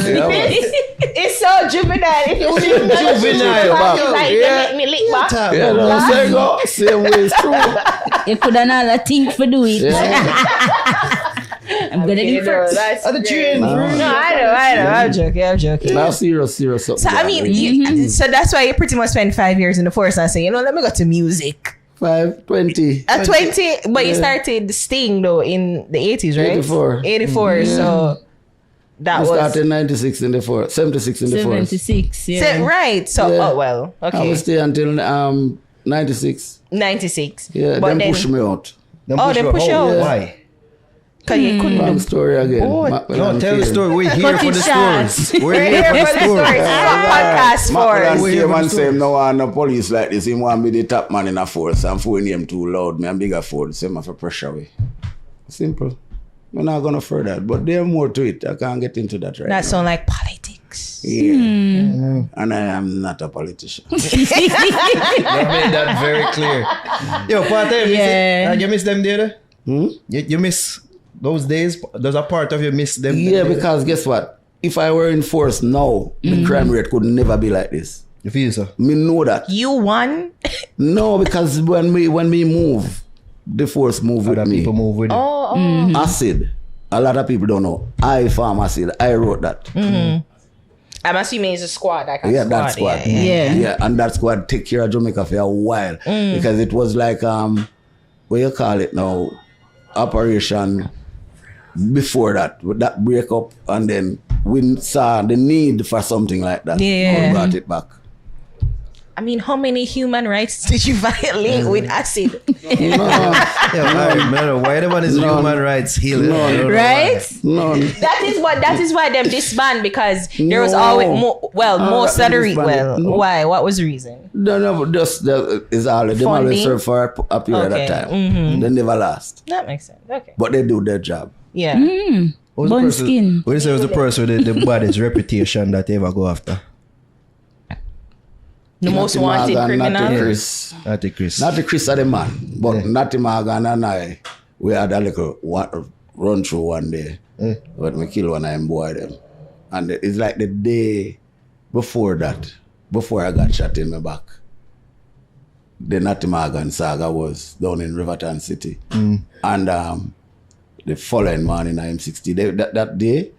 Yeah, man. It's so juvenile. If you shoot me, Juvenile. like, Yeah. make me lick back. Yeah, no, say go. Same way, it's true. You could have not think for do it. I'm gonna do first. At the train. No, I know. I'm joking. Now serious. So I mean, so that's why you pretty much spent 5 years in the force and say, let me go to music. 520. At 20, but you started Sting though in the 80s, right? 84. So that I was started 96 in the force, 76 in the force. 76, yeah. right. So Yeah. well, I okay, will stay until 96. 96. Yeah, but then push me out. They push you out. Why? Because you couldn't Long do. story again. Oh, Ma- No, tell the Macmillan story. We're here Cut for it the short. stories. We're We're here here for the for the stories. stories. Podcast Macmillan force. came and say, no one no police like this. He want me the top man in a force. I'm fooling him too loud. Me and bigger force. Same for pressure way. Simple. We're not going to further. But there's more to it. I can't get into that right That now. sound like politics. Yeah. And I am not a politician. You made that very clear. Yo, part of you miss them there? You miss those days? There's a part of you miss them? Yeah, there? because guess what? If I were in force now, the crime rate could never be like this. You feel so? Me know that. You won. No, because when we move, the force move with Other me. people move with it. Acid. A lot of people don't know. I farm acid. I wrote that. I'm assuming it's a squad. Like a Yeah, squad. that squad. Yeah. And that squad take care of Jamaica for a while. Because it was like, what you call it now? Operation before that. With that breakup. And then we saw the need for something like that. Yeah. We brought it back. I mean, how many human rights did you violate with acid? Man, why the one is human rights healing? Right? None. That is why them disband, because there was always most that that disbanded. No. Why? What was the reason? No, just is all. They Funding? always serve for a period Okay. of time. They never last. That makes sense. Okay. But they do their job. Yeah. Bun skin. What do you say was the person with the baddest reputation that they ever go after? The most Natty wanted Morgan, Natty criminal. Chris. Not the Chris. Not the Chris of the man, but Natty Morgan and I, we had a little run through one day. But we kill one of them boy them. And it's like the day before that, before I got shot in my back. The Natty Morgan saga was down in Riverton City. And the following morning, I'm 60. That day,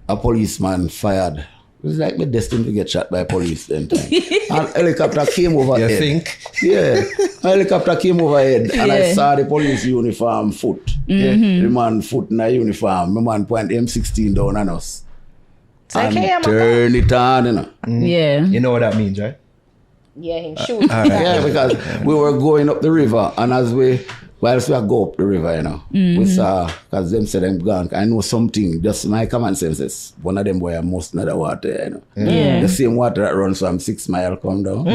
a policeman fired. It was like me destined to get shot by police then time. And helicopter came overhead. You think? Yeah. A helicopter came overhead and I saw the police uniform foot. The man foot in a uniform. My man point M16 down on us. like, hey, I'm a turn it on, you know. Yeah. You know what that means, right? Yeah, him shoot. Yeah, because we were going up the river and whilst we go up the river, you know, we saw, because them said them gone, I know something, just my common sense is one of them boy must know the water, you know. Yeah. The same water that runs from 6 Mile come down.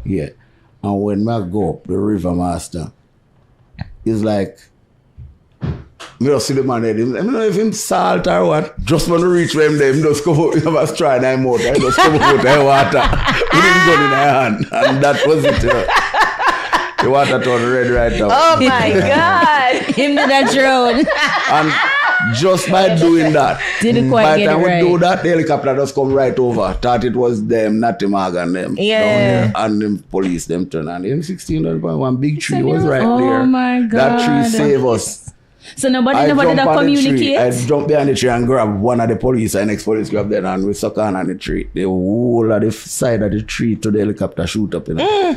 Yeah. And when I go up the river, master, is like, me just see the man there. I don't know if him salt or what. Just when we reach where him there, him just come up, him have a straw in his mouth. He just come up with the water. With him gun in his hand. And that was it. The water turned red right now. Oh my God. Him did that drone. And just by doing that, by the get time it right. we do that, the helicopter just come right over. Thought it was them, not the mag and them. Yeah. And the police, them turn. And the M16, one big tree was right Oh there. my God. That tree saved us. So nobody I did jump on communicate? the tree. I jump behind the tree and grab one of the police and ex-police grab them and we suck on the tree. The whole of the side of the tree to the helicopter shoot up. You know?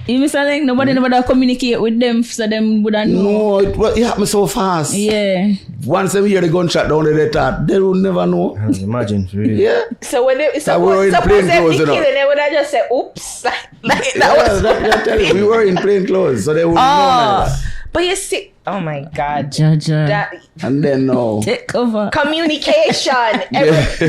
You Mr. Laing, nobody never communicate with them so them would know. No, it happened so fast. Yeah. Once they hear the gunshot down there, they thought they would never know. Imagine, really. Yeah. So when they So we were in plain clothes, you know. they would have just said, oops. Like that Yeah, was. that tell you, we were in plain clothes, so they wouldn't know. Oh, but you see, oh my God. Jaja. That And then no. Take cover. communication.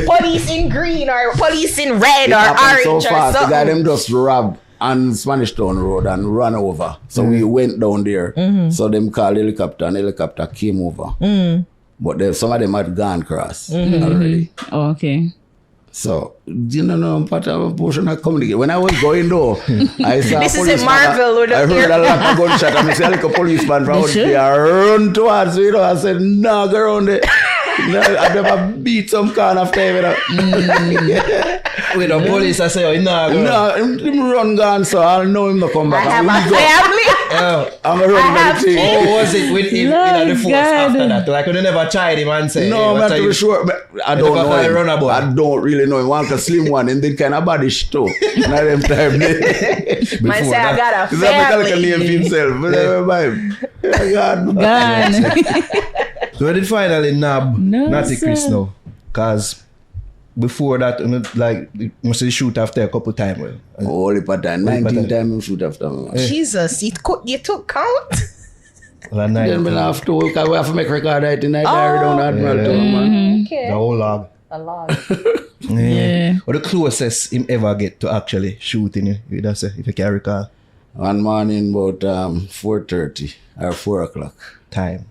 Police in green or police in red It or happened orange so or fast. The guy something. them just robbed on Spanish Town Road and ran over. So we went down there. So them called helicopter and helicopter came over. But some of them had gone across already. Oh, okay. So, you know, part of a portion of communicate. When I was going though, I saw This a is in policeman. Marvel with I the heard a lot of gunshot and I said, like a policeman from out there run towards me. You know, I said, no, go around there. No, I never beat some kind of time. You know. With the police, I say, oh, nah, girl. No, him run gone, so I'll know him to come I back. have And a we go. family. Oh. I'm a run have the thing. Oh, was it with him in the force God. after that? Like, when you never tried him and say, No, hey, I'm what not are too you? sure. But I You don't never know call him. run about? I don't really know him. One can slim one and then kind of body too. Not them time. Man say I got a He's a like a name for family. himself. But never mind. God. Gone. So we did finally nab No, Natty Chris sir. now. Because before that, you know, like, you must say shoot after a couple times. Well. Holy pattern. 19 pattern. times him shoot after me. Jesus, you took count? Well, night, Then we have to, because we have to make record right in that diary down at Admiral Town, man. Okay. the whole log. A lot. Yeah. Or the closest him ever get to actually shooting you, you know, say, if you can recall. One morning about 4:30 or 4 o'clock. Time.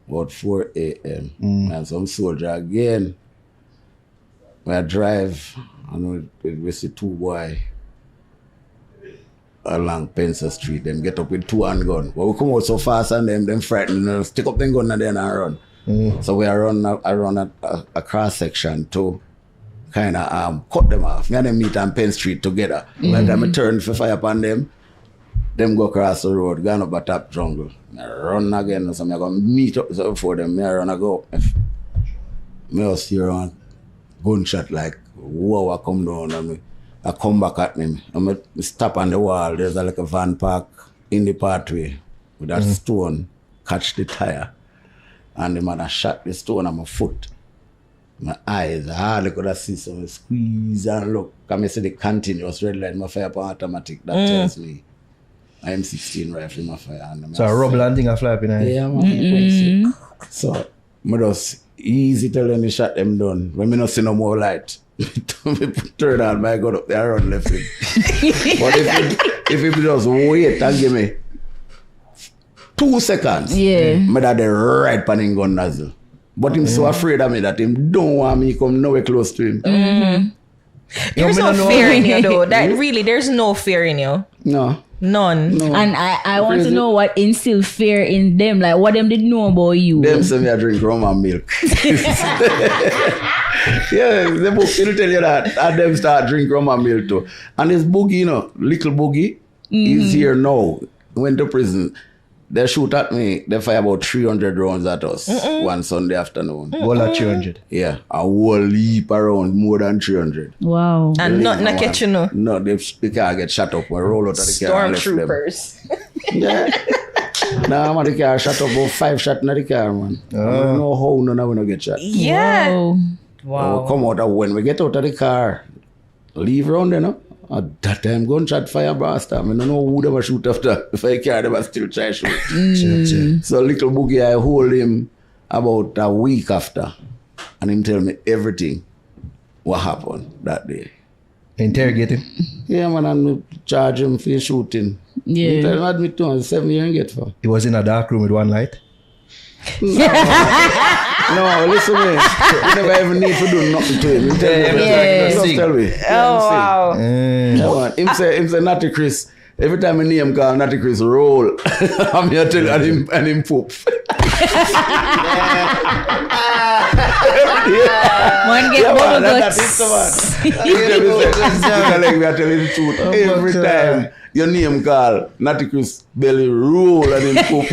About 4 a.m. And some soldier again. We drive and we see two boys along Pencer Street. Them get up with two handgun. But we come out so fast and them frightened. You know, stick up them gun and then I run. So we are run a cross section to kind of cut them off. Me and them meet on Penn Street together. By the time I turn for fire upon them go across the road, gone up a top jungle. I run again, so I'm going to meet up for them. I run and go up. Me just hear on gunshot like, whoa, I come down and me. I come back at me. I stop on the wall. There's like a van park in the pathway with that stone catch the tire. And the man shot the stone on my foot. My eyes, I hardly could see, so I squeeze and look. Come I see the continuous red light, my fire upon automatic. That tells me I am 16 rifle in my fire. And So a rubble and thing a fly up in there. yeah, man. So, I just easy tell them the shot them done. When me not see no more light, me turn on my gun up there and left him. But if he just wait and give me 2 seconds, Yeah. me that the right panning gun nozzle. But him so afraid of me that him don't want me come nowhere close to him. There's no fear in you though. That really, there's no fear in you. No. None. And I want to know what instilled fear in them. Like, what them did know about you. Them say me I drink rum and milk. Yeah, the book will tell you that. And them start drink rum and milk too. And this Boogie, you know, little Boogie, is here now. Went to prison. They shoot at me. They fire about 300 rounds at us one Sunday afternoon. All at 300. Yeah, a whole leap around more than 300. Wow. And nothing to catch you know. No, the car get shut up. We roll out of the car and left them. Stormtroopers. Yeah. Nah, man, the car shut up about 5 shots in the car, man. I don't know how none of we no get shot. Yeah. Wow. Wow. Come out of when we get out of the car, leave round there, no? At that time, gunshot fire blast. I don't know who they were shoot after. If I care, they were still try shoot. So little Boogie, I hold him about a week after. And him tell me everything what happened that day. Interrogate him. Yeah, man, and charge him for shooting. Yeah. Tell him admit to him, 7 years get for. He was in a dark room with one light. No, listen to me. You never even need to do nothing to him. Just tell me. Oh, wow. Come on. Him say Natty Chris. Every time I name call Natty Chris roll. I'm here to tell him and him poop. One get bubble That's guts. it, man. We are telling the truth. Every time your name call Natty Chris belly roll and him poop.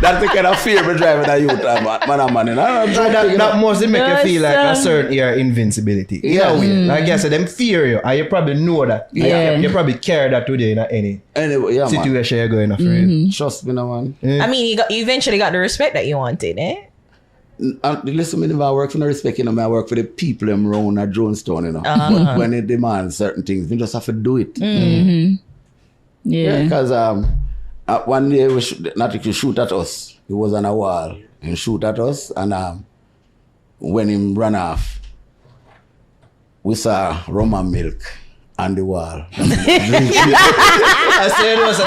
That's the kind of fear we driving that youth, man. That must make you feel like a certain your invincibility. Yeah. Like I said, them fear you, and you probably know that. Yeah. You probably carry that today in any Anyway, yeah, man. situation you're going afraid. Trust me, no, man. I mean, you eventually got the respect that you wanted, eh? Listen, me never work for no respect, you know. I work for the people them around at Jonestown, you know. But when they demand certain things, we just have to do it. Yeah. Because one day Natty Chris shoot at us. He was on a wall and shoot at us, and when him ran off, we saw rum and milk on the wall. I said it was an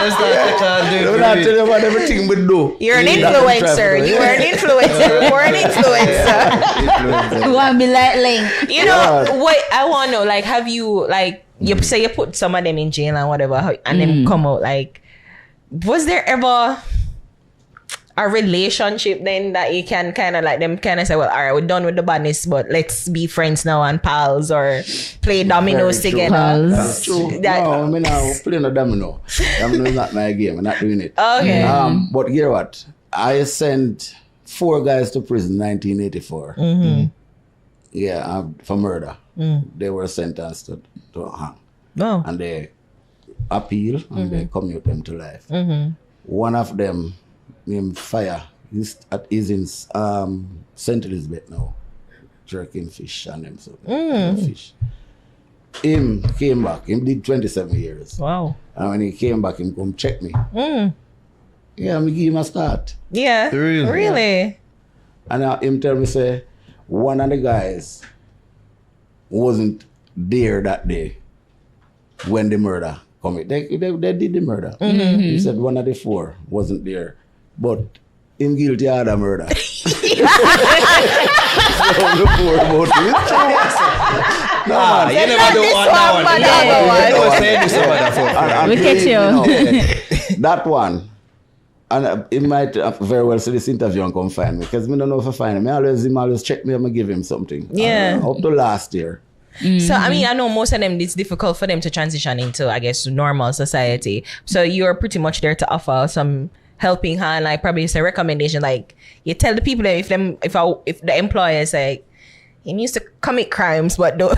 I'm not telling you about everything we do. You're an influencer. You are an influencer. We're an influencer. You want to be like Laing. You know, what I want to know, like, have you, like, you say you put some of them in jail and whatever, and then come out, like, was there ever a relationship then that you can kind of like them kind of say, well, all right, we're done with the badness, but let's be friends now and pals or play dominoes together? That's true. No, I mean, I'm playing a domino. Domino is not my game. I'm not doing it. Okay. But you know what? I sent 4 guys to prison in 1984. Yeah, for murder. They were sentenced to hang. Oh. And they appeal and they commute them to life. One of them named Fire is in St. Elizabeth now, jerking fish and them so fish. Him came back. Him did 27 years. Wow. And when he came back, him come check me. Yeah, me give him a start. Yeah. Really? And him tell me say one of the guys wasn't there that day when the murder committed. They did the murder. He said one of the 4 wasn't there, but him guilty of the murder. No, you never do one. We catch you. That one. And he might very well see this interview and come find me, because I don't know if I find him. Him always check me and I give him something. Yeah. Up to last year. So, I mean, I know most of them, it's difficult for them to transition into, I guess, normal society. So you're pretty much there to offer some helping hand, like probably some recommendation. Like you tell the people that if the employer say, he needs to commit crimes, but don't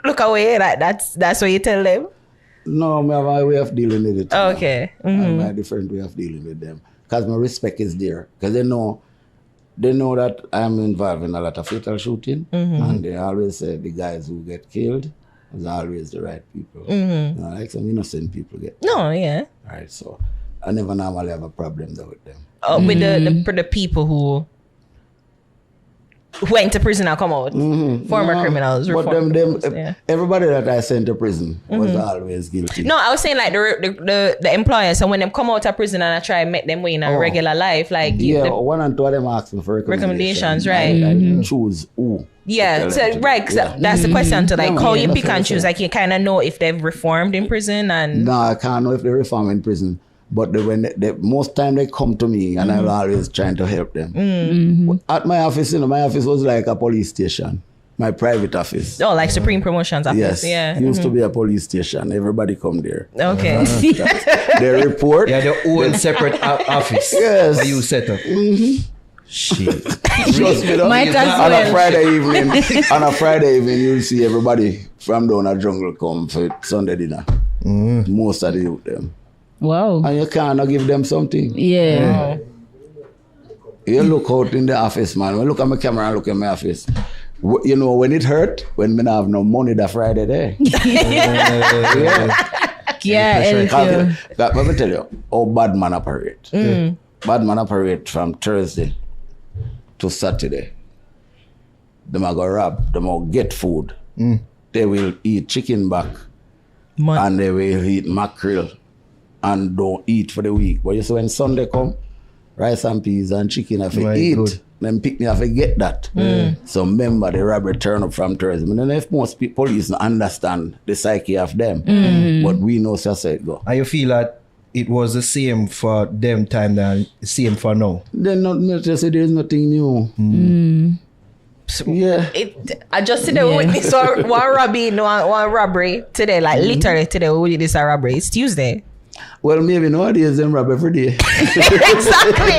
look away, like that's what you tell them? No, I have a way of dealing with it. Okay. I have a different way of dealing with them. Because my respect is there. Because they know that I'm involved in a lot of fatal shooting. And they always say the guys who get killed is always the right people. You know, like some innocent people get killed. No, yeah. All right, so I never normally have a problem though with them. With the people who went to prison and come out. Former criminals. But yeah. Everybody that I sent to prison was always guilty. No, I was saying like the employers, so when them come out of prison and I try and make them way in a regular life, like one and two of them asked me for recommendations, right? I choose who. Yeah, so right, that's the question to like how you pick and choose. Like you kind of know if they've reformed in prison and. No, I can't know if they reform in prison. But most time they come to me and I'm always trying to help them. At my office, my office was like a police station. My private office. Oh, like Supreme Promotions office. Yes. Yeah. It used to be a police station. Everybody come there. Okay. They report. Yeah, their own separate office. Yes. Where you set up. Shit. Trust me, Might as well. On a Friday evening, you'll see everybody from down a jungle come for Sunday dinner. Most of the youth them. Wow. And you cannot give them something. Yeah. You look out in the office, man. When I look at my camera and look at my office. You know, when it hurt, when me have no money that Friday there. Let me tell you how bad man operate. Bad man operate from Thursday to Saturday. They might go rob, they might get food. They will eat chicken back and they will eat mackerel and don't eat for the week. But you see when Sunday come, rice and peas and chicken have to eat. Good. Then pick me have to get that. So remember the robbery turn up from tourism. And then if most police don't understand the psyche of them, but we know so it go. And you feel that it was the same for them time than the same for now? Then not just say there's nothing new. So yeah. I just today witness one robbery today, like literally today we witness a robbery. It's Tuesday. Well, maybe nowadays them rob every day. exactly.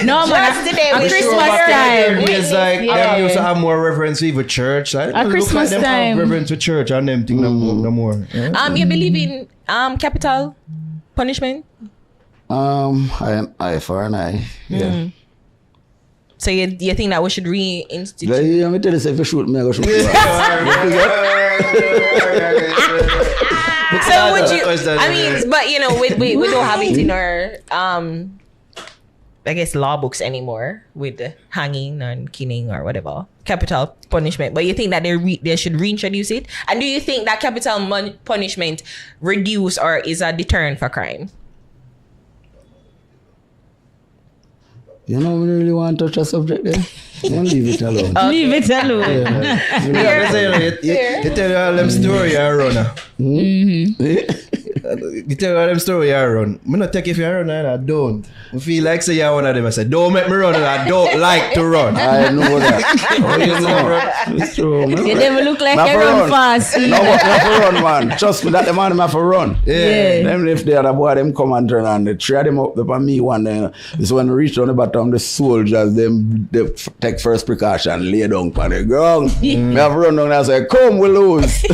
No, man. Just today At we Christmas time. It's like them used to have more reverence with church. Like, At Christmas them time. have reverence with church and them think no more. Yeah? You believe in capital punishment? I am eye for an eye. Yeah. So you think that we should reinstitute? Let me tell you, if you shoot me, I go shoot you. So would you? I mean, but you know, we don't have it in our I guess law books anymore with the hanging and killing or whatever capital punishment. But you think that they should reintroduce it? And do you think that capital punishment reduce or is a deterrent for crime? You know, we really want to touch a subject there. Don't leave it alone. Okay. Leave it alone. You tell you all them story I run. You tell you all them story I run. I'm not take if you run and I don't. I feel like say you're one of them. I say, don't make me run and I don't like to run. I know that. It's true, man. You never look like you run fast. No, but you have to run, man. Trust me, that the man have to run. Yeah. Them if the other boy, them come and turn and they try them up on me one day. It's when we reach on the bottom, the soldiers, they take first precaution, lay down on the ground. Me have to run down and say, come, we lose.